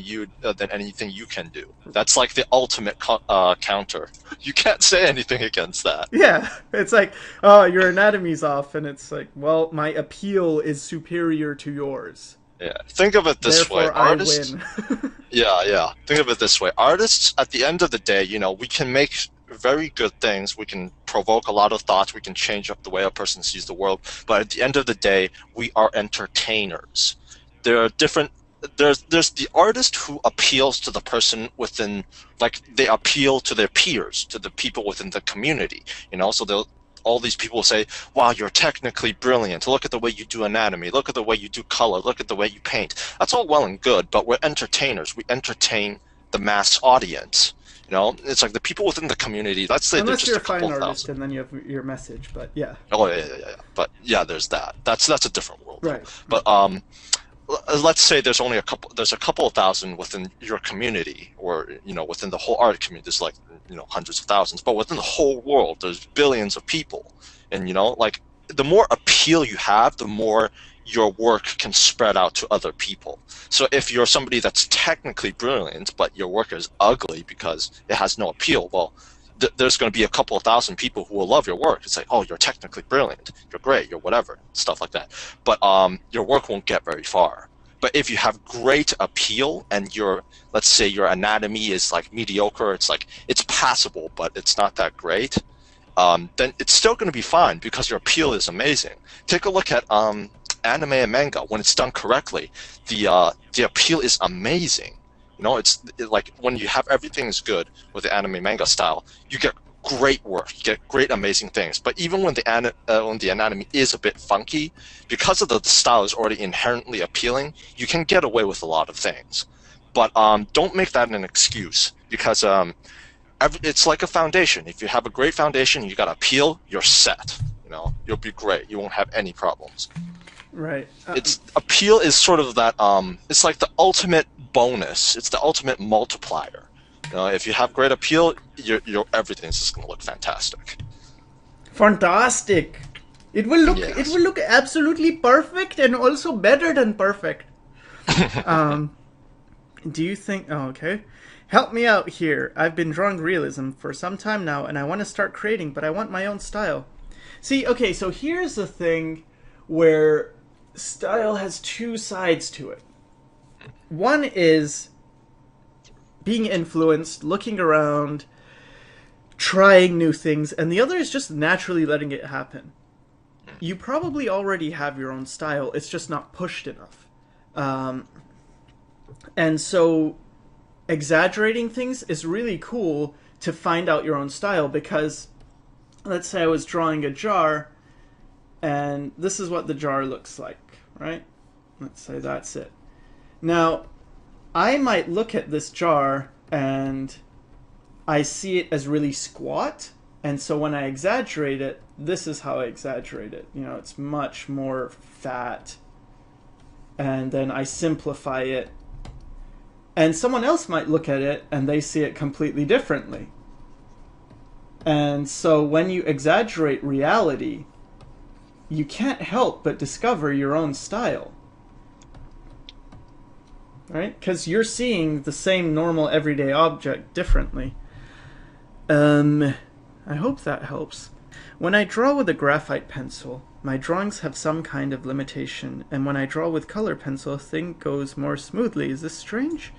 anything you can do. That's like the ultimate counter. You can't say anything against that. yeah. It's like, oh, your anatomy's off, and it's like, well, my appeal is superior to yours. Yeah, think of it this way, Therefore, I artists. win. Yeah, yeah. Think of it this way. Artists, at the end of the day, we can make very good things. We can provoke a lot of thoughts. We can change up the way a person sees the world. But at the end of the day, we are entertainers. There are different. There's the artist who appeals to the person within, like they appeal to their peers, to the people within the community. So they'll all these people say, wow, you're technically brilliant. Look at the way you do anatomy. Look at the way you do color. Look at the way you paint. That's all well and good, but we're entertainers. We entertain the mass audience. It's like the people within the community, let's say there's Unless just you're a a fine couple artist, thousand. and then you have your message. But yeah, Oh, yeah. But yeah, there's that. That's a different world. right. But let's say there's a couple of thousand within your community, or within the whole art community. There's like hundreds of thousands, but within the whole world there's billions of people. And like the more appeal you have, the more your work can spread out to other people. So if you're somebody that's technically brilliant but your work is ugly because it has no appeal, well, there's going to be a couple of thousand people who will love your work. It's like, oh, you're technically brilliant, you're great, you're whatever, stuff like that. But your work won't get very far. But if you have great appeal and let's say your anatomy is like mediocre, it's like it's passable, but it's not that great, then it's still going to be fine because your appeal is amazing. Take a look at anime and manga. When it's done correctly, the appeal is amazing. Like when you have everything is good with the anime manga style, you get great work, you get great amazing things. But even when the anatomy is a bit funky, because of the style is already inherently appealing, you can get away with a lot of things. But don't make that an excuse, because it's like a foundation. If you have a great foundation, you got appeal, you're set. You'll be great. You won't have any problems. Right. It's appeal is sort of that. It's like the ultimate bonus. It's the ultimate multiplier. If you have great appeal, everything's just gonna look fantastic. Fantastic. It will look. Yes. It will look absolutely perfect, and also better than perfect. Do you think? Oh, okay. Help me out here. I've been drawing realism for some time now, and I want to start creating, but I want my own style. See, okay, so here's the thing where style has two sides to it. One is being influenced, looking around, trying new things, and the other is just naturally letting it happen. You probably already have your own style, it's just not pushed enough. And so exaggerating things is really cool to find out your own style, because let's say I was drawing a jar, and this is what the jar looks like, right? Let's say that's it. Now, I might look at this jar and I see it as really squat, and so when I exaggerate it, this is how I exaggerate it. It's much more fat, and then I simplify it. And someone else might look at it and they see it completely differently. And so when you exaggerate reality, you can't help but discover your own style. Right? Because you're seeing the same normal everyday object differently. I hope that helps. When I draw with a graphite pencil, my drawings have some kind of limitation, and when I draw with color pencil, things goes more smoothly. Is this strange?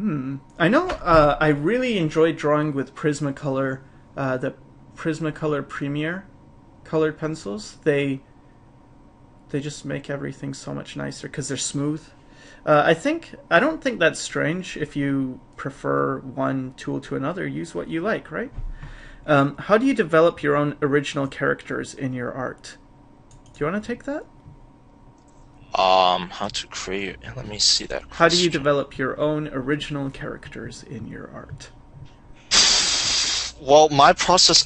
I know I really enjoy drawing with Prismacolor, the Prismacolor Premier colored pencils. they just make everything so much nicer because they're smooth. I don't think that's strange. If you prefer one tool to another, use what you like, right? How do you develop your own original characters in your art? Do you want to take that? How to create? Let me see that How do you question. develop your own original characters in your art? Well, my process.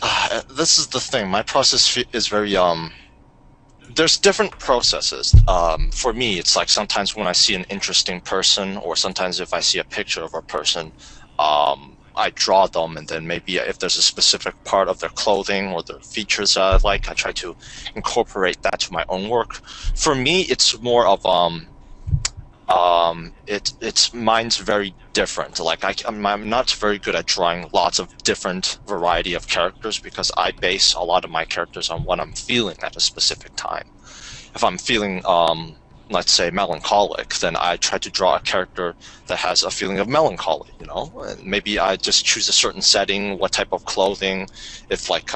This is the thing. My process is very there's different processes. For me, it's like sometimes when I see an interesting person, or sometimes if I see a picture of a person, I draw them, and then maybe if there's a specific part of their clothing or their features that I like, I try to incorporate that to my own work. For me, it's more of it's mine's very different. Like I'm not very good at drawing lots of different variety of characters because I base a lot of my characters on what I'm feeling at a specific time. If I'm feeling let's say melancholic, then I try to draw a character that has a feeling of melancholy, you know? And maybe I just choose a certain setting, what type of clothing, if like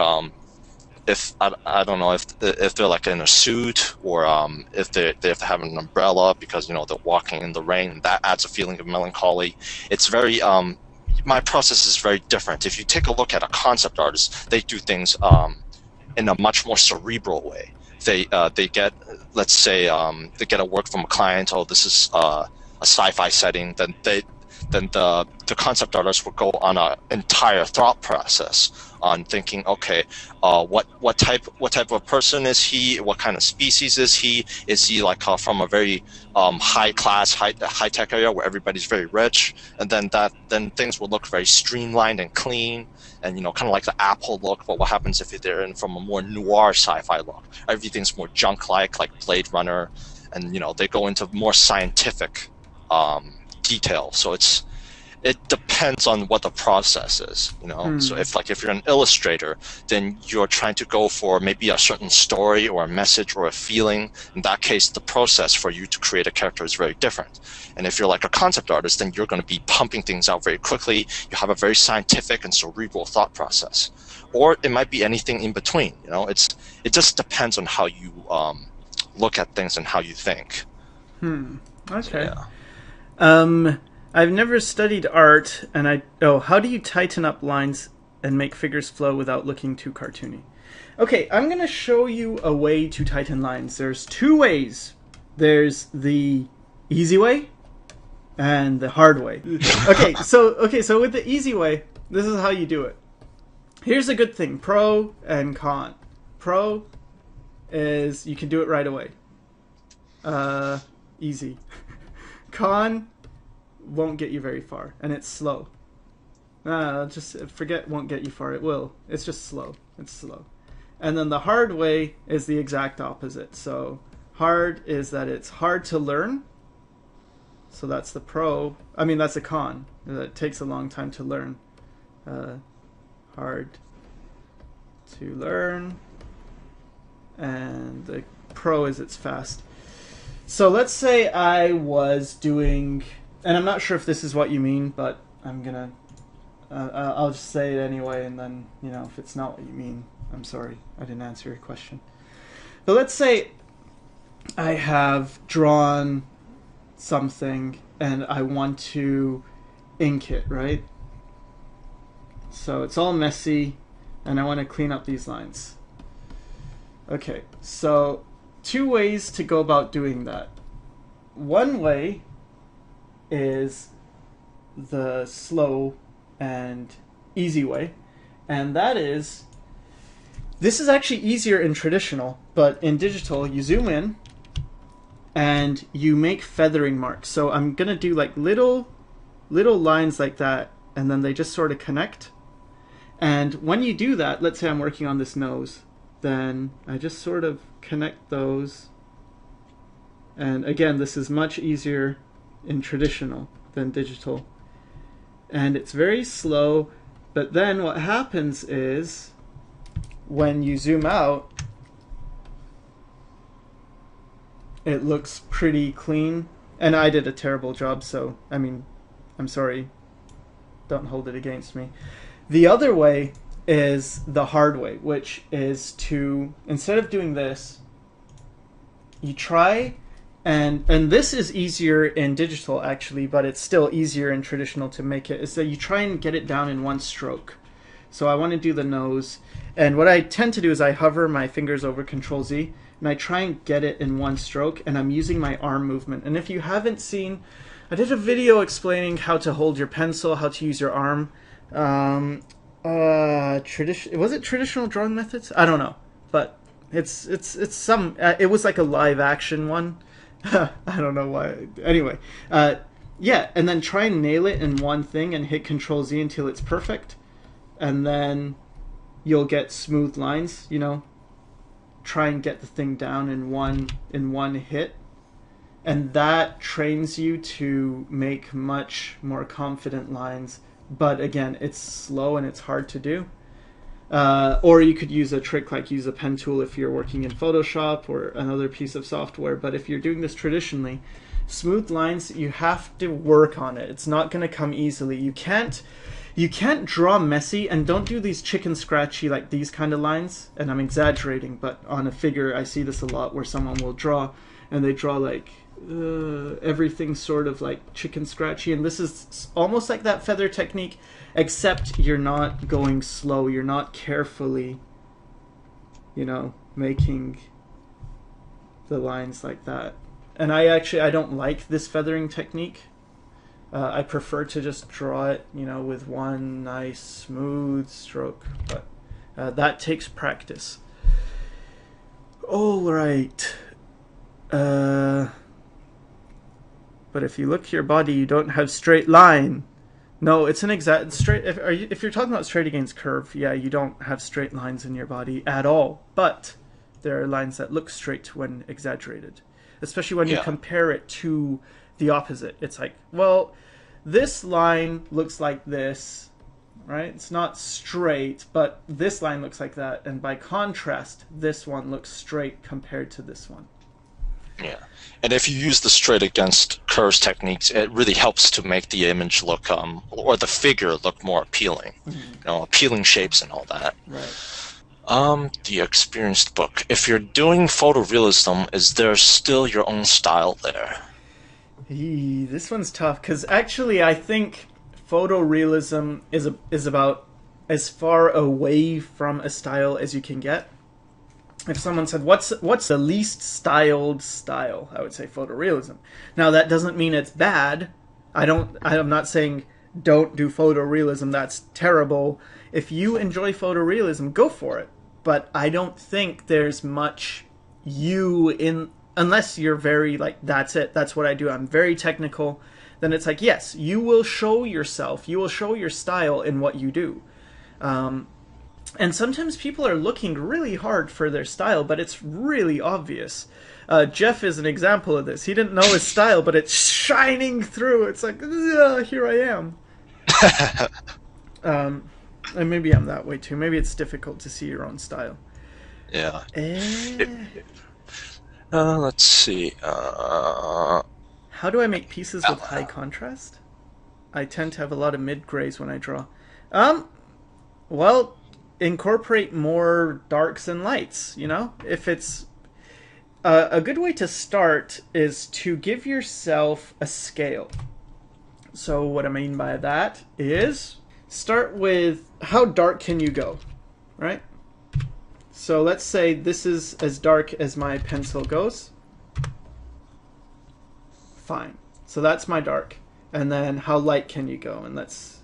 if I don't know if they're like in a suit, or if they have to have an umbrella because you know they're walking in the rain, that adds a feeling of melancholy. It's very my process is very different. If you take a look at a concept artist, they do things in a much more cerebral way. They get, let's say they get a work from a client. Oh, this is a sci-fi setting. Then the concept artist will go on an entire thought process on thinking, okay, what type of person is he? What kind of species is he? Is he like from a very high class, high tech area where everybody's very rich? And then things will look very streamlined and clean, and you know, kind of like the Apple look. But what happens if they're in from a more noir sci-fi look? Everything's more junk-like Blade Runner, and you know, they go into more scientific detail. So it depends on what the process is, you know. So if you're an illustrator, then you're trying to go for maybe a certain story or a message or a feeling. In that case, the process for you to create a character is very different. And if you're like a concept artist, then you're going to be pumping things out very quickly. You have a very scientific and cerebral thought process, or it might be anything in between. You know, it just depends on how you look at things and how you think. Okay. So, yeah. I've never studied art, and how do you tighten up lines and make figures flow without looking too cartoony? Okay, I'm going to show you a way to tighten lines. There's two ways. There's the easy way and the hard way. Okay, so with the easy way, this is how you do it. Here's a good thing, pro and con. Pro is you can do it right away. Easy. Con won't get you very far, and it's slow. Just forget won't get you far. It will. It's just slow. It's slow. And then the hard way is the exact opposite. So hard is that it's hard to learn. So that's the pro. I mean, that's a con. It takes a long time to learn. Hard to learn. And the pro is it's fast. So let's say I was doing, and I'm not sure if this is what you mean, but I'm gonna, I'll just say it anyway, and then, you know, if it's not what you mean, I'm sorry, I didn't answer your question. But let's say I have drawn something and I want to ink it, right? So it's all messy, and I want to clean up these lines. Okay, so two ways to go about doing that. One way is the slow and easy way, and that is, this is actually easier in traditional, but in digital you zoom in and you make feathering marks. So I'm gonna do like little lines like that, and then they just sort of connect. And when you do that, let's say I'm working on this nose, then I just sort of connect those. And again, this is much easier in traditional than digital. And it's very slow, but then what happens is when you zoom out, it looks pretty clean. And I did a terrible job, so, I mean, I'm sorry. Don't hold it against me. The other way is the hard way, which is to, instead of doing this, you try, and this is easier in digital actually, but it's still easier in traditional to make it, is that you try and get it down in one stroke. So I want to do the nose, and what I tend to do is I hover my fingers over Control Z, and I try and get it in one stroke, and I'm using my arm movement. And if you haven't seen, I did a video explaining how to hold your pencil, how to use your arm. Was it traditional drawing methods? I don't know, but it's some. It was like a live action one. I don't know why. Anyway, yeah, and then try and nail it in one thing and hit Control Z until it's perfect, and then you'll get smooth lines. You know, try and get the thing down in one hit, and that trains you to make much more confident lines. But again, it's slow and it's hard to do. Or you could use a trick like use a pen tool if you're working in Photoshop or another piece of software. But if you're doing this traditionally, smooth lines, you have to work on it. It's not going to come easily. You can't draw messy, and don't do these chicken scratchy like these kind of lines. And I'm exaggerating, but on a figure I see this a lot where someone will draw and they draw like everything sort of like chicken scratchy, and this is almost like that feather technique, except you're not going slow, you're not carefully, you know, making the lines like that. And I don't like this feathering technique. I prefer to just draw it, you know, with one nice smooth stroke, but that takes practice. All right. But if you look at your body, you don't have straight line. No, it's an exact straight. If you're talking about straight against curve, yeah, you don't have straight lines in your body at all. But there are lines that look straight when exaggerated, especially when you compare it to the opposite. It's like, well, this line looks like this, right? It's not straight, but this line looks like that. And by contrast, this one looks straight compared to this one. Yeah, and if you use the straight against curves techniques, it really helps to make the image look, or the figure look more appealing. Mm-hmm. You know, appealing shapes and all that. Right. The experienced book. If you're doing photorealism, is there still your own style there? This one's tough, because actually I think photorealism is about as far away from a style as you can get. If someone said, what's the least styled style? I would say photorealism. Now, that doesn't mean it's bad. I'm not saying don't do photorealism. That's terrible. If you enjoy photorealism, go for it. But I don't think there's much unless you're very like, that's it. That's what I do. I'm very technical. Then it's like, yes, you will show yourself. You will show your style in what you do. And sometimes people are looking really hard for their style, but it's really obvious. Jeff is an example of this. He didn't know his style, but it's shining through. It's like, here I am. And maybe I'm that way too. Maybe it's difficult to see your own style. Yeah. Let's see. How do I make pieces with high contrast? I tend to have a lot of mid-grays when I draw. Well, incorporate more darks and lights, you know? If it's a good way to start is to give yourself a scale. So what I mean by that is start with how dark can you go, right? So let's say this is as dark as my pencil goes. Fine. So that's my dark. And then how light can you go? And let's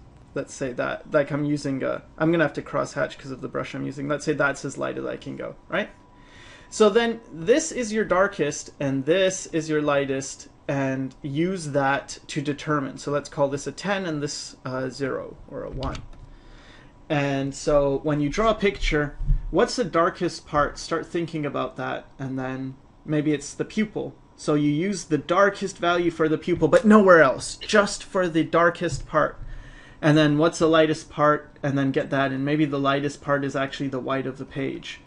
say that, like I'm using I'm gonna have to cross hatch because of the brush I'm using. Let's say that's as light as I can go, right? So then this is your darkest and this is your lightest, and use that to determine. So let's call this a 10 and this 0 or a 1. And so when you draw a picture, what's the darkest part? Start thinking about that, and then maybe it's the pupil. So you use the darkest value for the pupil, but nowhere else, just for the darkest part. And then what's the lightest part, and then get that, and maybe the lightest part is actually the white of the page.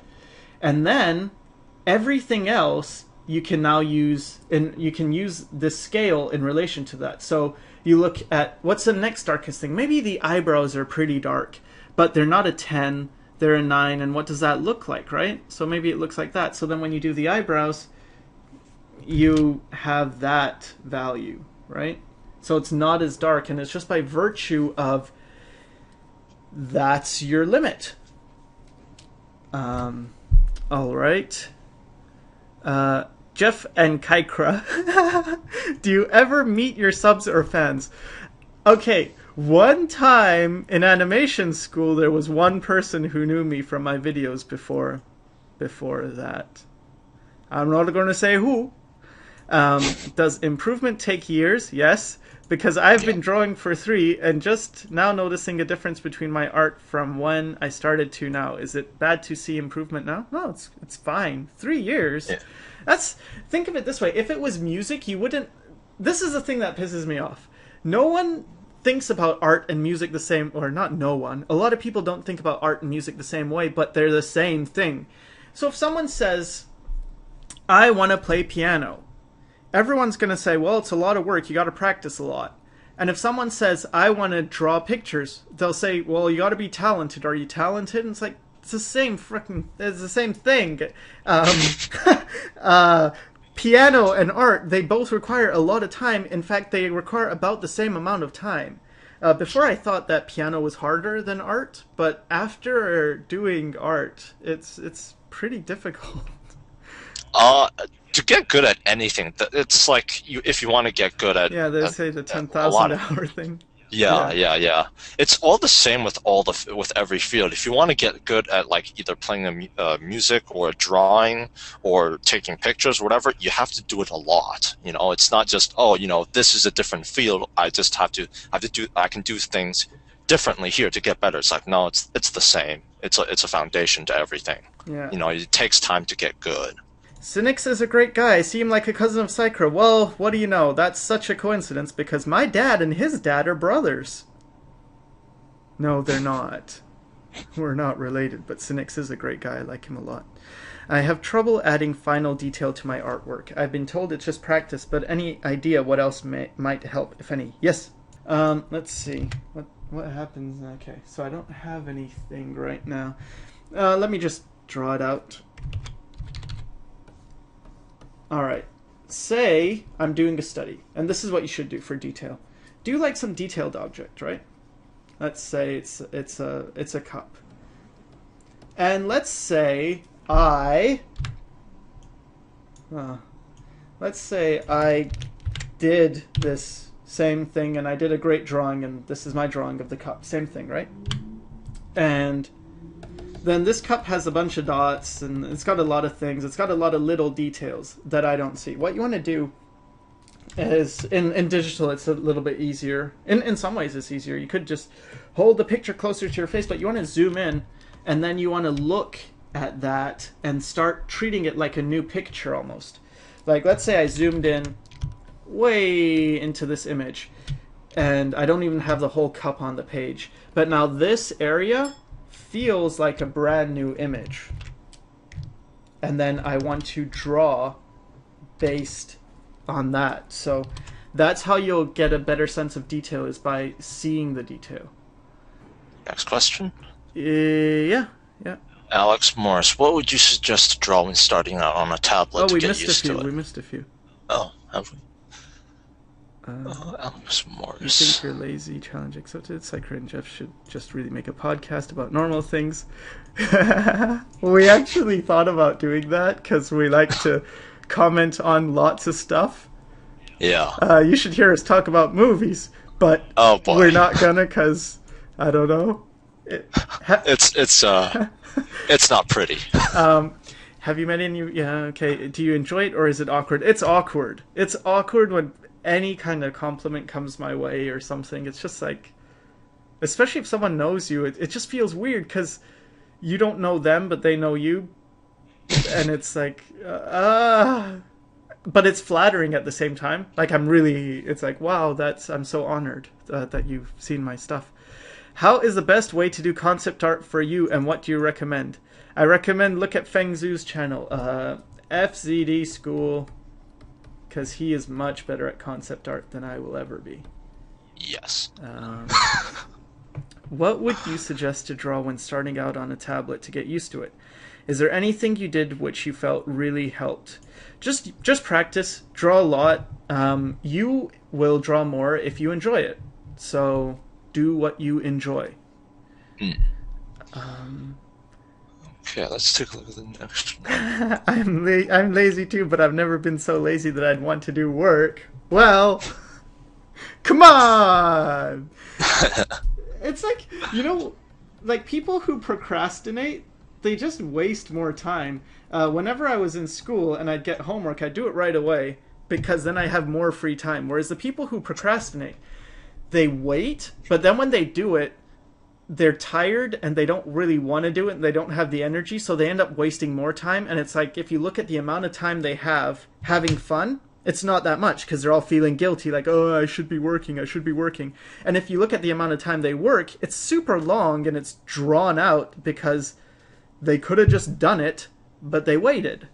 And then everything else you can now use, and you can use this scale in relation to that. So you look at what's the next darkest thing. Maybe the eyebrows are pretty dark, but they're not a 10, they're a 9, and what does that look like, right? So maybe it looks like that. So then when you do the eyebrows, you have that value, right? So it's not as dark, and it's just by virtue of that's your limit. All right. Jeff and Kaikra, do you ever meet your subs or fans? Okay, one time in animation school, there was one person who knew me from my videos before that. I'm not going to say who. Does improvement take years? Yes, because I've been drawing for 3 and just now noticing a difference between my art from when I started to now. Is it bad to see improvement now? No, it's fine. 3 years. Yeah. Think of it this way. If it was music, you wouldn't. This is the thing that pisses me off. No one thinks about art and music the same, or not no one. A lot of people don't think about art and music the same way, but they're the same thing. So if someone says, I want to play piano, everyone's going to say, well, it's a lot of work. You got to practice a lot. And if someone says, I want to draw pictures, they'll say, well, you got to be talented. Are you talented? And it's like, it's the same thing. Piano and art, they both require a lot of time. In fact, they require about the same amount of time. Before I thought that piano was harder than art, but after doing art, it's pretty difficult. To get good at anything, it's like if you want to get good at they say the 10,000 hour thing. Yeah. It's all the same with every field. If you want to get good at like either playing music or drawing or taking pictures, or whatever, you have to do it a lot. You know, it's not just this is a different field. I can do things differently here to get better. It's like no, it's the same. It's a foundation to everything. Yeah. You know, it takes time to get good. Cynics is a great guy. I see him like a cousin of Sycra. Well, what do you know? That's such a coincidence because my dad and his dad are brothers. No, they're not. We're not related, but Cynics is a great guy. I like him a lot. I have trouble adding final detail to my artwork. I've been told it's just practice, but any idea what else might help, if any? Yes. Let's see. What happens? Okay, so I don't have anything right now. Let me just draw it out. All right, say I'm doing a study, and this is what you should do for detail. Do like some detailed object, right? Let's say it's a cup, and let's say I did this same thing, and I did a great drawing, and this is my drawing of the cup. Same thing, right? And then this cup has a bunch of dots, and it's got a lot of things. It's got a lot of little details that I don't see. What you want to do is, in digital, it's a little bit easier. In some ways, it's easier. You could just hold the picture closer to your face, but you want to zoom in, and then you want to look at that and start treating it like a new picture almost. Like, let's say I zoomed in way into this image, and I don't even have the whole cup on the page. But now this area feels like a brand new image, and then I want to draw based on that. So that's how you'll get a better sense of detail, is by seeing the detail. Next question. Yeah. Alex Morris, what would you suggest to draw when starting out on a tablet to get used to it? We missed a few. Oh, have we? Alex Morris. You think you're lazy? Challenge accepted. Sycra and Jeff should just really make a podcast about normal things. We actually thought about doing that because we like to comment on lots of stuff. Yeah. You should hear us talk about movies, but we're not gonna because I don't know. It's not pretty. Have you met any? Yeah. Okay. Do you enjoy it or is it awkward? It's awkward. It's awkward when any kind of compliment comes my way or something. It's just like, especially if someone knows you, it just feels weird because you don't know them, but they know you, and it's like, but it's flattering at the same time. Like it's like, wow, I'm so honored that you've seen my stuff. How is the best way to do concept art for you, and what do you recommend? I recommend look at Feng Zhu's channel, FZD School, because he is much better at concept art than I will ever be. Yes. What would you suggest to draw when starting out on a tablet to get used to it? Is there anything you did which you felt really helped? Just practice, draw a lot. You will draw more if you enjoy it. So do what you enjoy. Hmm. Um, Okay, let's take a look at the next one. I'm lazy too, but I've never been so lazy that I'd want to do work. Well, come on. It's like, like people who procrastinate, they just waste more time. Whenever I was in school and I'd get homework, I'd do it right away because then I have more free time. Whereas the people who procrastinate, they wait, but then when they do it, they're tired and they don't really want to do it and they don't have the energy, so they end up wasting more time. And it's like, if you look at the amount of time they have having fun, it's not that much because they're all feeling guilty, like, oh, I should be working, I should be working. And if you look at the amount of time they work, it's super long and it's drawn out because they could have just done it, but they waited.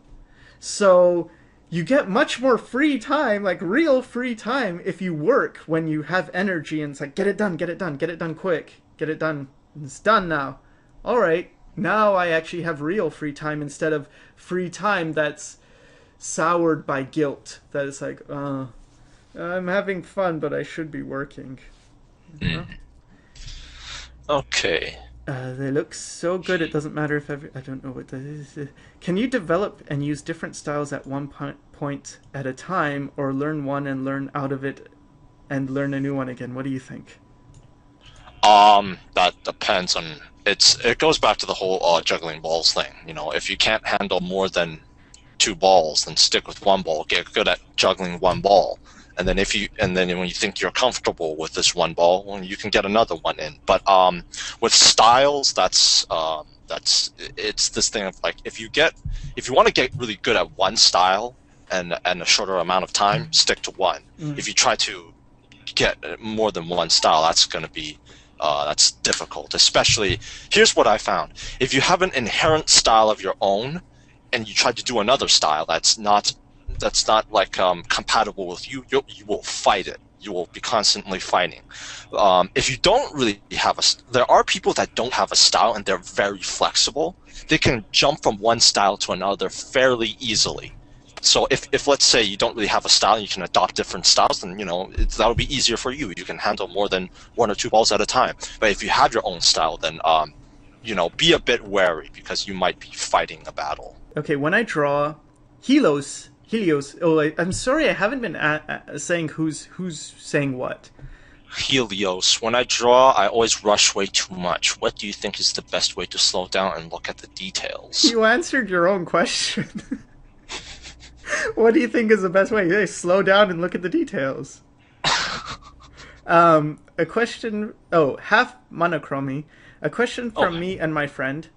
So you get much more free time, like real free time, if you work when you have energy and it's like, get it done, get it done, get it done quick, get it done. It's done now. All right, now I actually have real free time instead of free time that's soured by guilt. That is like, I'm having fun, but I should be working. You know? Okay. They look so good. It doesn't matter if I don't know what that is. Can you develop and use different styles at one point at a time, or learn one and learn out of it, and learn a new one again? What do you think? That depends on it goes back to the whole juggling balls thing. You know, if you can't handle more than two balls, then stick with one ball. Get good at juggling one ball. And then when you think you're comfortable with this one ball, well, you can get another one in. But with styles, that's it's this thing of like if you want to get really good at one style and a shorter amount of time, stick to one. If you try to get more than one style, that's going to be that's difficult. Especially, here's what I found: if you have an inherent style of your own, and you try to do another style that's not like compatible with you, you will fight it. You will be constantly fighting. If you don't really have there are people that don't have a style and they're very flexible. They can jump from one style to another fairly easily. So if let's say you don't really have a style and you can adopt different styles, then that'll be easier for you. You can handle more than one or two balls at a time. But if you have your own style, then be a bit wary because you might be fighting a battle. Okay, when I draw Helios. Oh, I'm sorry, I haven't been saying who's saying what. Helios. When I draw, I always rush way too much. What do you think is the best way to slow down and look at the details? You answered your own question. What do you think is the best way? Hey, slow down and look at the details. A question. Oh, half monochromy. A question from me and my friend.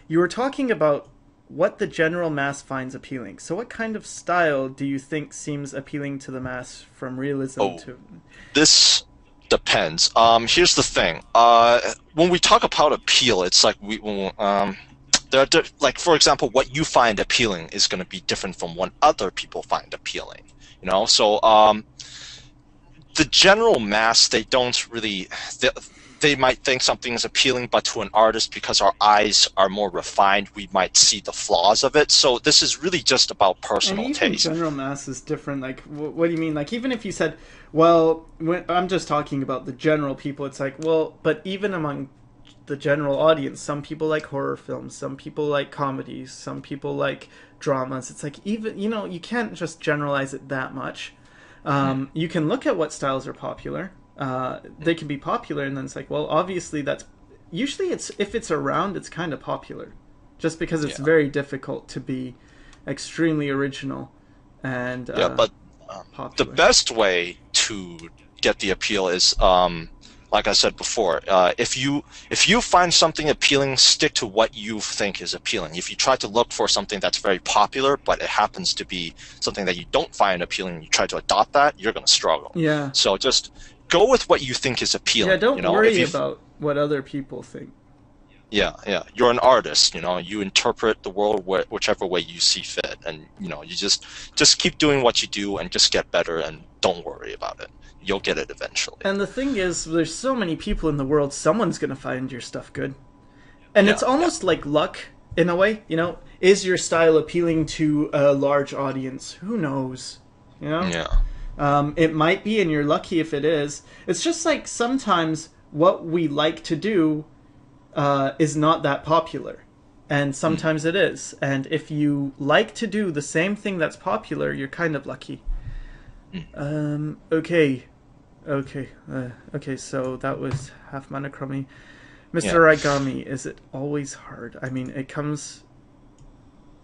You were talking about what the general mass finds appealing. So what kind of style do you think seems appealing to the mass, from realism to... This depends. Here's the thing. When we talk about appeal, it's like like, for example, what you find appealing is going to be different from what other people find appealing. So the general mass, they don't really... They might think something is appealing, but to an artist, because our eyes are more refined, we might see the flaws of it. So this is really just about personal and even taste. General mass is different. Like, what do you mean? Like, even if you said, well, I'm just talking about the general people, it's like, well, but even among the general audience, some people like horror films, some people like comedies, some people like dramas. It's like, even, you can't just generalize it that much. You can look at what styles are popular. They can be popular, and then it's like, well, obviously that's usually if it's around, it's kind of popular, just because it's very difficult to be extremely original and but the best way to get the appeal is like I said before, if you find something appealing, stick to what you think is appealing. If you try to look for something that's very popular, but it happens to be something that you don't find appealing, and you try to adopt that, you're going to struggle. Yeah. So just go with what you think is appealing. Yeah, don't worry about what other people think. Yeah. You're an artist, you interpret the world whichever way you see fit, and you just keep doing what you do and just get better and don't worry about it. you'll get it eventually. And the thing is, there's so many people in the world, someone's going to find your stuff good. And it's Yeah, yeah, almost like luck, in a way, Is your style appealing to a large audience? Who knows, yeah. It might be, and you're lucky if it is. It's just like sometimes what we like to do is not that popular. And sometimes it is. And if you like to do the same thing that's popular, you're kind of lucky. Okay. So that was half monochrome. Mr. Origami, is it always hard? I mean, it comes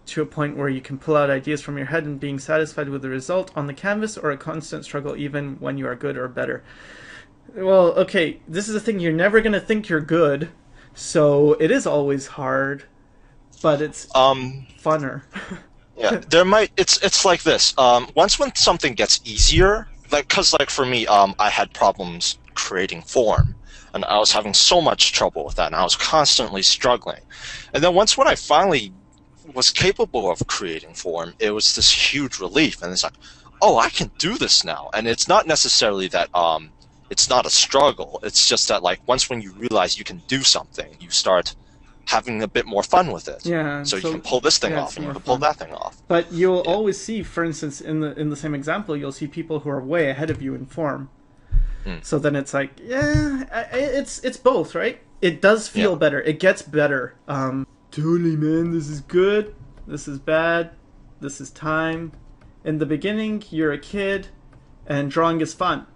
to a point where you can pull out ideas from your head and being satisfied with the result on the canvas, or a constant struggle even when you are good or better. Well, okay, this is the thing. You're never going to think you're good, so it is always hard, but it's funner. Yeah, it's like this. Once when something gets easier, like, cause like for me, I had problems creating form, and I was having so much trouble with that, and I was constantly struggling. And then once when I finally was capable of creating form, it was this huge relief, and it's like, oh, I can do this now. And it's not necessarily that it's not a struggle. It's just that, like, once when you realize you can do something, you start having a bit more fun with it. Yeah. So you can pull this thing off, and you can pull that thing off. But you'll always see, for instance, in the same example, you'll see people who are way ahead of you in form. So then it's like, it's both, right? It does feel better. It gets better. Totally, man. This is good. This is bad. This is time. In the beginning, you're a kid, and drawing is fun.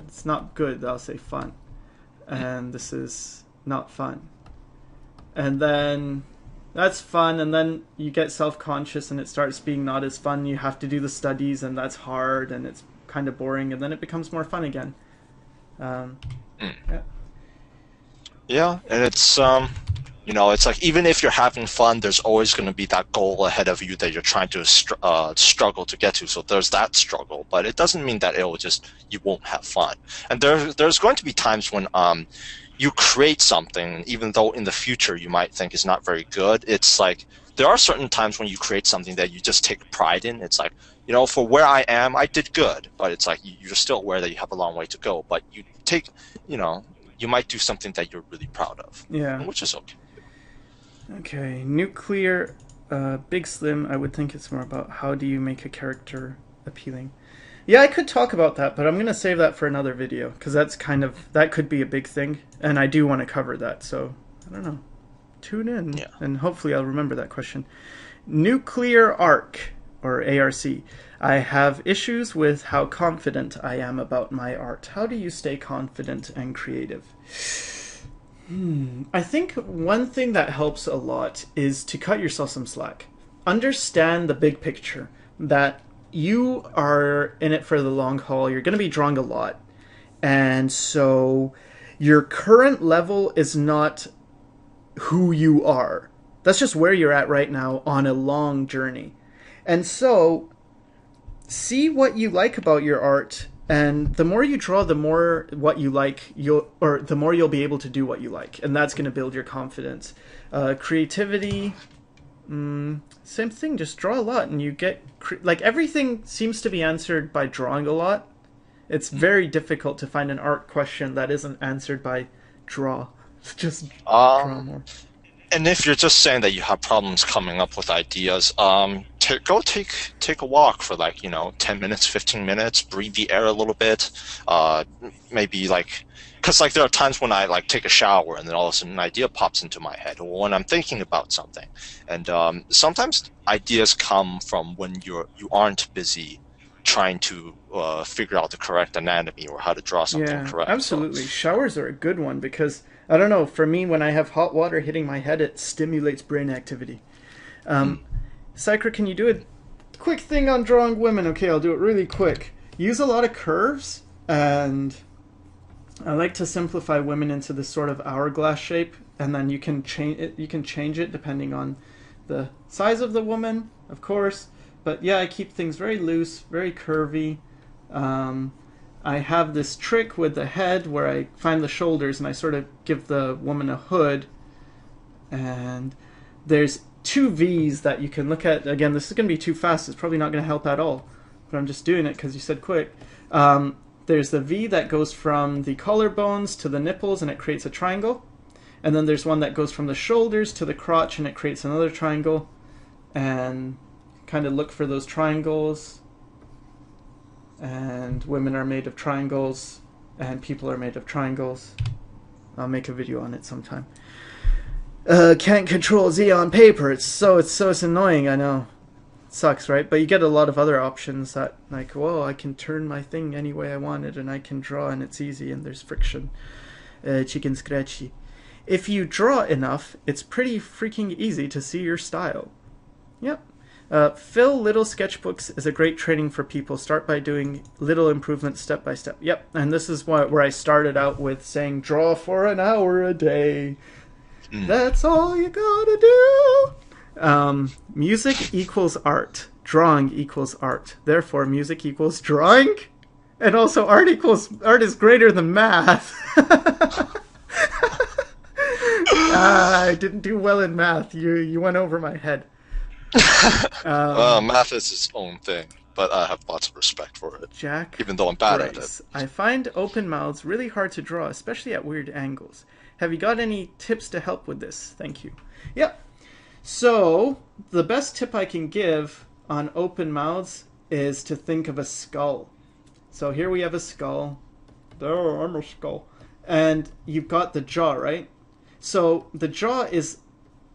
It's not good. I'll say fun. And this is not fun. And then that's fun, and then you get self-conscious, and it starts being not as fun. You have to do the studies, and that's hard, and it's kind of boring, and then it becomes more fun again. Yeah, and it's it's like, even if you're having fun, there's always going to be that goal ahead of you that you're trying to struggle to get to. So there's that struggle, but it doesn't mean that you won't have fun. And there's going to be times when you create something, even though in the future you might think is not very good. It's like there are certain times when you create something that you just take pride in. It's like, for where I am, I did good, but it's like you're still aware that you have a long way to go. But you take, you might do something that you're really proud of. Yeah. Which is okay. Okay, Nuclear, Big Slim, I would think it's more about how do you make a character appealing. Yeah, I could talk about that, but I'm going to save that for another video, because that could be a big thing, and I do want to cover that, so, I don't know. Tune in, and hopefully I'll remember that question. Nuclear Arc, or ARC. I have issues with how confident I am about my art. How do you stay confident and creative? I think one thing that helps a lot is to cut yourself some slack. Understand the big picture, that you are in it for the long haul. You're going to be drawing a lot. And so your current level is not who you are. That's just where you're at right now on a long journey. And so see what you like about your art, and the more you draw, the more what you like, the more you'll be able to do what you like, and that's going to build your confidence. Creativity, same thing. Just draw a lot, and you get everything seems to be answered by drawing a lot. It's very difficult to find an art question that isn't answered by draw. Just draw more. And if you're just saying that you have problems coming up with ideas, go take a walk for 10 minutes, 15 minutes, breathe the air a little bit. Maybe because there are times when I take a shower and then all of a sudden an idea pops into my head, or when I'm thinking about something. And sometimes ideas come from when you aren't busy trying to figure out the correct anatomy or how to draw something correct. Absolutely. So, showers are a good one because, I don't know, for me, when I have hot water hitting my head, it stimulates brain activity. Sycra, can you do a quick thing on drawing women? Okay, I'll do it really quick. Use a lot of curves, and I like to simplify women into this sort of hourglass shape, and then you can change it. You can change it depending on the size of the woman, of course. But yeah, I keep things very loose, very curvy. I have this trick with the head where I find the shoulders and I sort of give the woman a hood. And there's two V's that you can look at. Again, this is going to be too fast. It's probably not going to help at all. But I'm just doing it because you said quick. there's the V that goes from the collarbones to the nipples and it creates a triangle. And then there's one that goes from the shoulders to the crotch and it creates another triangle. And kind of look for those triangles. And women are made of triangles and people are made of triangles. I'll make a video on it sometime. Can't control Z on paper. It's annoying, I know. It sucks, right? But you get a lot of other options that, like, whoa, I can turn my thing any way I want it, and I can draw, and it's easy, and there's friction. Chicken scratchy. If you draw enough, it's pretty freaking easy to see your style. Yep. Fill little sketchbooks is a great training for people. Start by doing little improvements step by step. Yep. And this is where I started out with saying, draw for an hour a day. That's all you gotta do. Music equals art. Drawing equals art. Therefore, music equals drawing. And also, art is greater than math. I didn't do well in math. You went over my head. Math is its own thing, but I have lots of respect for it. Jack, even though I'm bad at it. I find open mouths really hard to draw, especially at weird angles. Have you got any tips to help with this? Thank you. Yep. So, the best tip I can give on open mouths is to think of a skull. So here we have a skull. There, I'm a skull. And you've got the jaw, right? So the jaw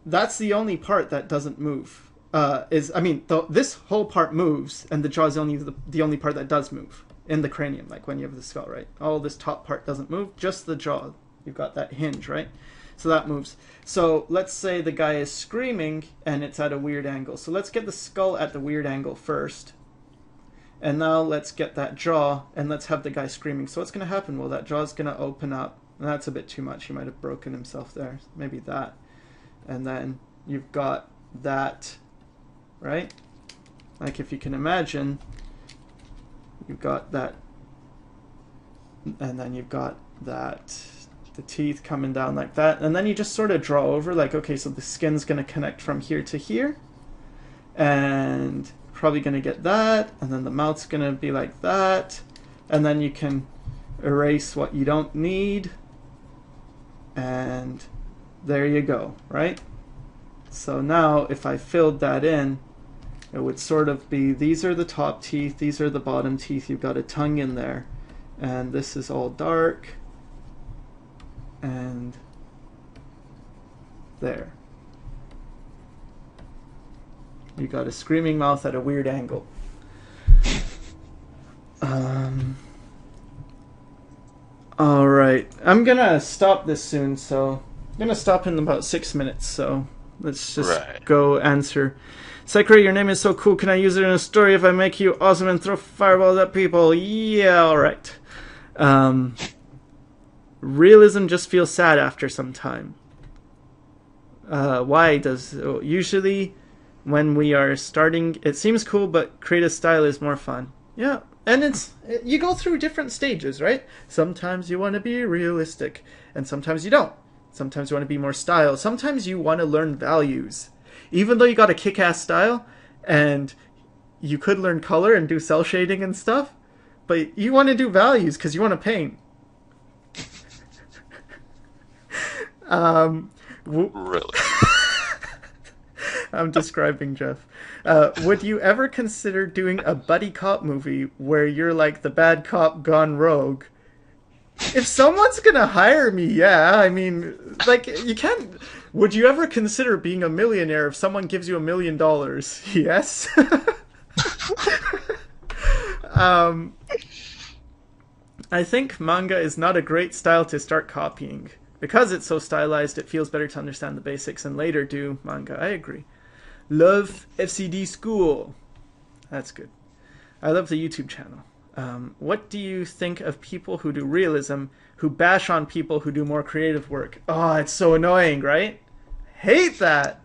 that's the only part that doesn't move. This whole part moves, and the jaw is only the only part that does move in the cranium, like when you have the skull, right? All this top part doesn't move, just the jaw. You've got that hinge, right? So that moves. So let's say the guy is screaming and it's at a weird angle. So let's get the skull at the weird angle first. And now let's get that jaw and let's have the guy screaming. So what's going to happen? Well, that jaw's going to open up. And that's a bit too much. He might have broken himself there. Maybe that. And then you've got that, right? Like if you can imagine, you've got that. And then you've got that. The teeth coming down like that, and then you just sort of draw over, like, okay, so the skin's going to connect from here to here, and probably going to get that, and then the mouth's going to be like that, and then you can erase what you don't need, and there you go, right? So now if I filled that in, it would sort of be, these are the top teeth, these are the bottom teeth, you've got a tongue in there, and this is all dark, and there. You got a screaming mouth at a weird angle. Alright, I'm gonna stop this soon, so I'm gonna stop in about 6 minutes, so let's just go answer. Sycra, your name is so cool, can I use it in a story if I make you awesome and throw fireballs at people? Yeah, alright. Realism just feels sad after some time. Why does... Usually when we are starting, it seems cool, but creative style is more fun. Yeah, and you go through different stages, right? Sometimes you want to be realistic, and sometimes you don't. Sometimes you want to be more style. Sometimes you want to learn values. Even though you got a kick-ass style, and you could learn color and do cell shading and stuff, but you want to do values because you want to paint. Really? I'm describing Jeff. Would you ever consider doing a buddy cop movie where you're like the bad cop gone rogue? If someone's gonna hire me, yeah. I mean, like, you can't... Would you ever consider being a millionaire if someone gives you $1 million? Yes. I think manga is not a great style to start copying. Because it's so stylized, it feels better to understand the basics and later do manga. I agree. Love FCD School. That's good. I love the YouTube channel. What do you think of people who do realism, who bash on people who do more creative work? Oh, it's so annoying, right? Hate that.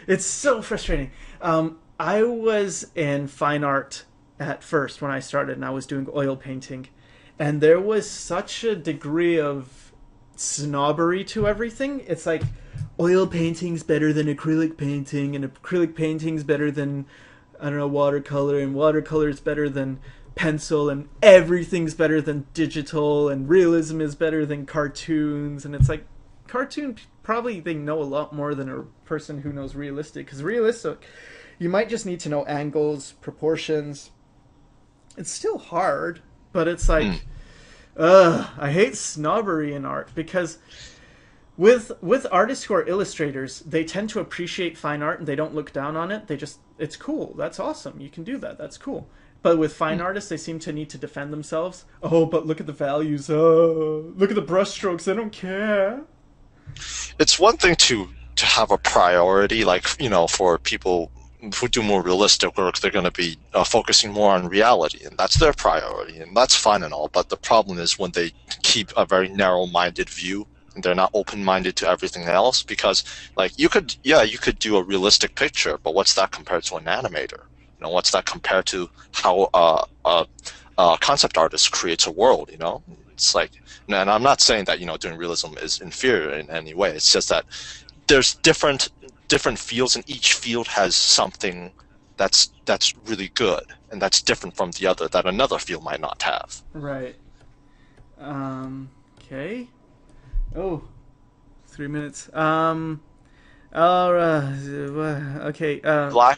It's so frustrating. I was in fine art at first when I started, and I was doing oil painting. And there was such a degree of snobbery to everything. It's like oil painting's better than acrylic painting, and acrylic painting's better than, I don't know, watercolor, and watercolor's better than pencil, and everything's better than digital, and realism is better than cartoons. And it's like, cartoon probably they know a lot more than a person who knows realistic, because realistic you might just need to know angles, proportions. It's still hard, but it's like, I hate snobbery in art, because with artists who are illustrators, they tend to appreciate fine art and they don't look down on it. They just, it's cool. That's awesome. You can do that. That's cool. But with fine artists, they seem to need to defend themselves. Oh, but look at the values. Oh, look at the brushstrokes. They don't care. It's one thing to have a priority, like, for people who do more realistic work, they're going to be focusing more on reality, and that's their priority, and that's fine and all. But the problem is when they keep a very narrow-minded view, and they're not open-minded to everything else. Because, like, you could do a realistic picture, but what's that compared to an animator? What's that compared to how a concept artist creates a world? It's like, and I'm not saying that doing realism is inferior in any way. It's just that there's different fields, and each field has something that's really good, and that's different from the other that another field might not have. Right. Okay. Oh, 3 minutes. Okay. Black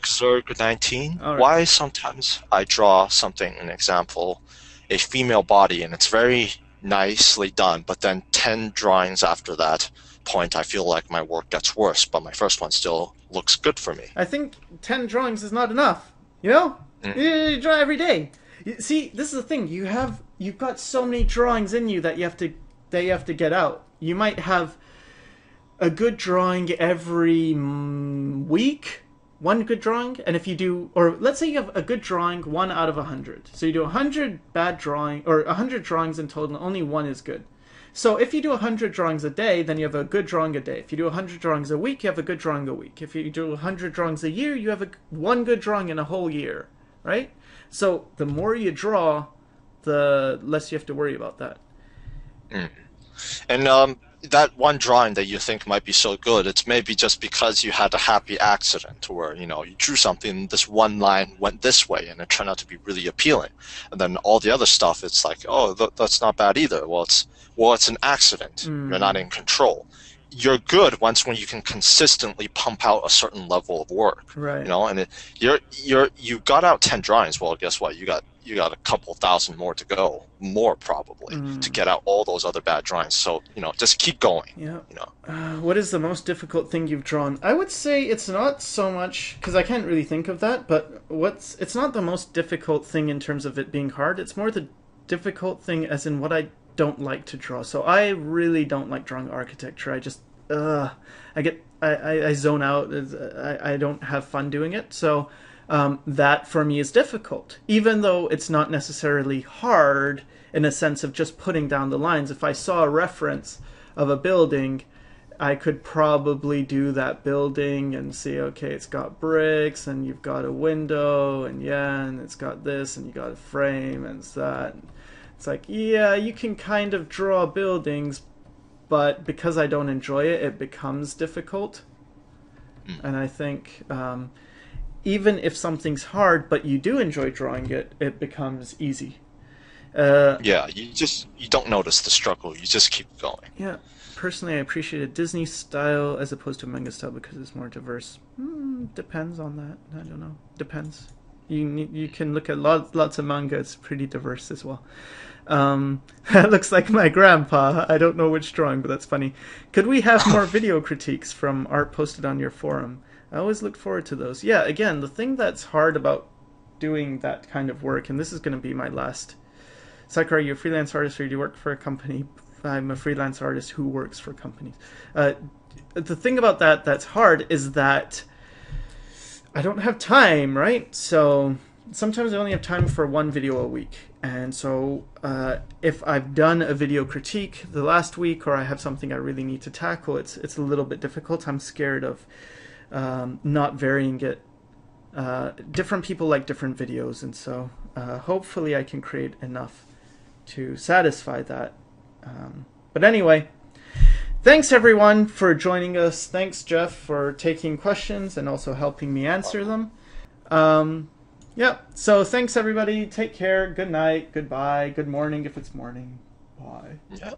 Zerg 19. Right. Why sometimes I draw something, an example, a female body, and it's very nicely done, but then 10 drawings after that point, I feel like my work gets worse, but my first one still looks good for me. I think 10 drawings is not enough. You draw every day. See, this is the thing. You've got so many drawings in you that you have to get out. You might have a good drawing every week, one good drawing, and if you do, or let's say you have a good drawing 1 out of 100. So you do 100 bad drawing, or 100 drawings in total, and only 1 is good. So if you do 100 drawings a day, then you have a good drawing a day. If you do 100 drawings a week, you have a good drawing a week. If you do 100 drawings a year, you have one good drawing in a whole year, right? So the more you draw, the less you have to worry about that. And that one drawing that you think might be so good, it's maybe just because you had a happy accident where, you drew something, this one line went this way, and it turned out to be really appealing. And then all the other stuff, it's like, oh, that's not bad either. Well, it's an accident. You're not in control. You're good when you can consistently pump out a certain level of work, right? And you got out 10 drawings. Well, guess what? You got a couple thousand more to go, more probably, to get out all those other bad drawings. So just keep going. Yeah. What is the most difficult thing you've drawn? I would say it's not so much, because I can't really think of that. But it's not the most difficult thing in terms of it being hard. It's more the difficult thing as in what I don't like to draw. So I really don't like drawing architecture. I just I zone out. I don't have fun doing it. So that for me is difficult, even though it's not necessarily hard in a sense of just putting down the lines. If I saw a reference of a building, I could probably do that building and see, okay, it's got bricks, and you've got a window, and it's got this, and you got a frame, and it's that. It's like, yeah, you can kind of draw buildings, but because I don't enjoy it, it becomes difficult. And I think even if something's hard, but you do enjoy drawing it, it becomes easy. Yeah, you don't notice the struggle. You just keep going. Yeah. Personally, I appreciate a Disney style as opposed to a manga style because it's more diverse. Depends on that. I don't know. Depends. You can look at lots of manga. It's pretty diverse as well. That looks like my grandpa. I don't know which drawing, but that's funny. Could we have more video critiques from art posted on your forum? I always look forward to those. Yeah, again, the thing that's hard about doing that kind of work, and this is going to be my last. Sycra, are you a freelance artist or do you work for a company? I'm a freelance artist who works for companies. The thing about that's hard is that I don't have time, right? So sometimes I only have time for one video a week. And so if I've done a video critique the last week, or I have something I really need to tackle, it's a little bit difficult. I'm scared of not varying it. Different people like different videos, and so hopefully I can create enough to satisfy that. But anyway, thanks everyone for joining us. Thanks, Jeff, for taking questions and also helping me answer them. Yep. So thanks everybody. Take care. Good night. Goodbye. Good morning if it's morning. Bye. Yeah.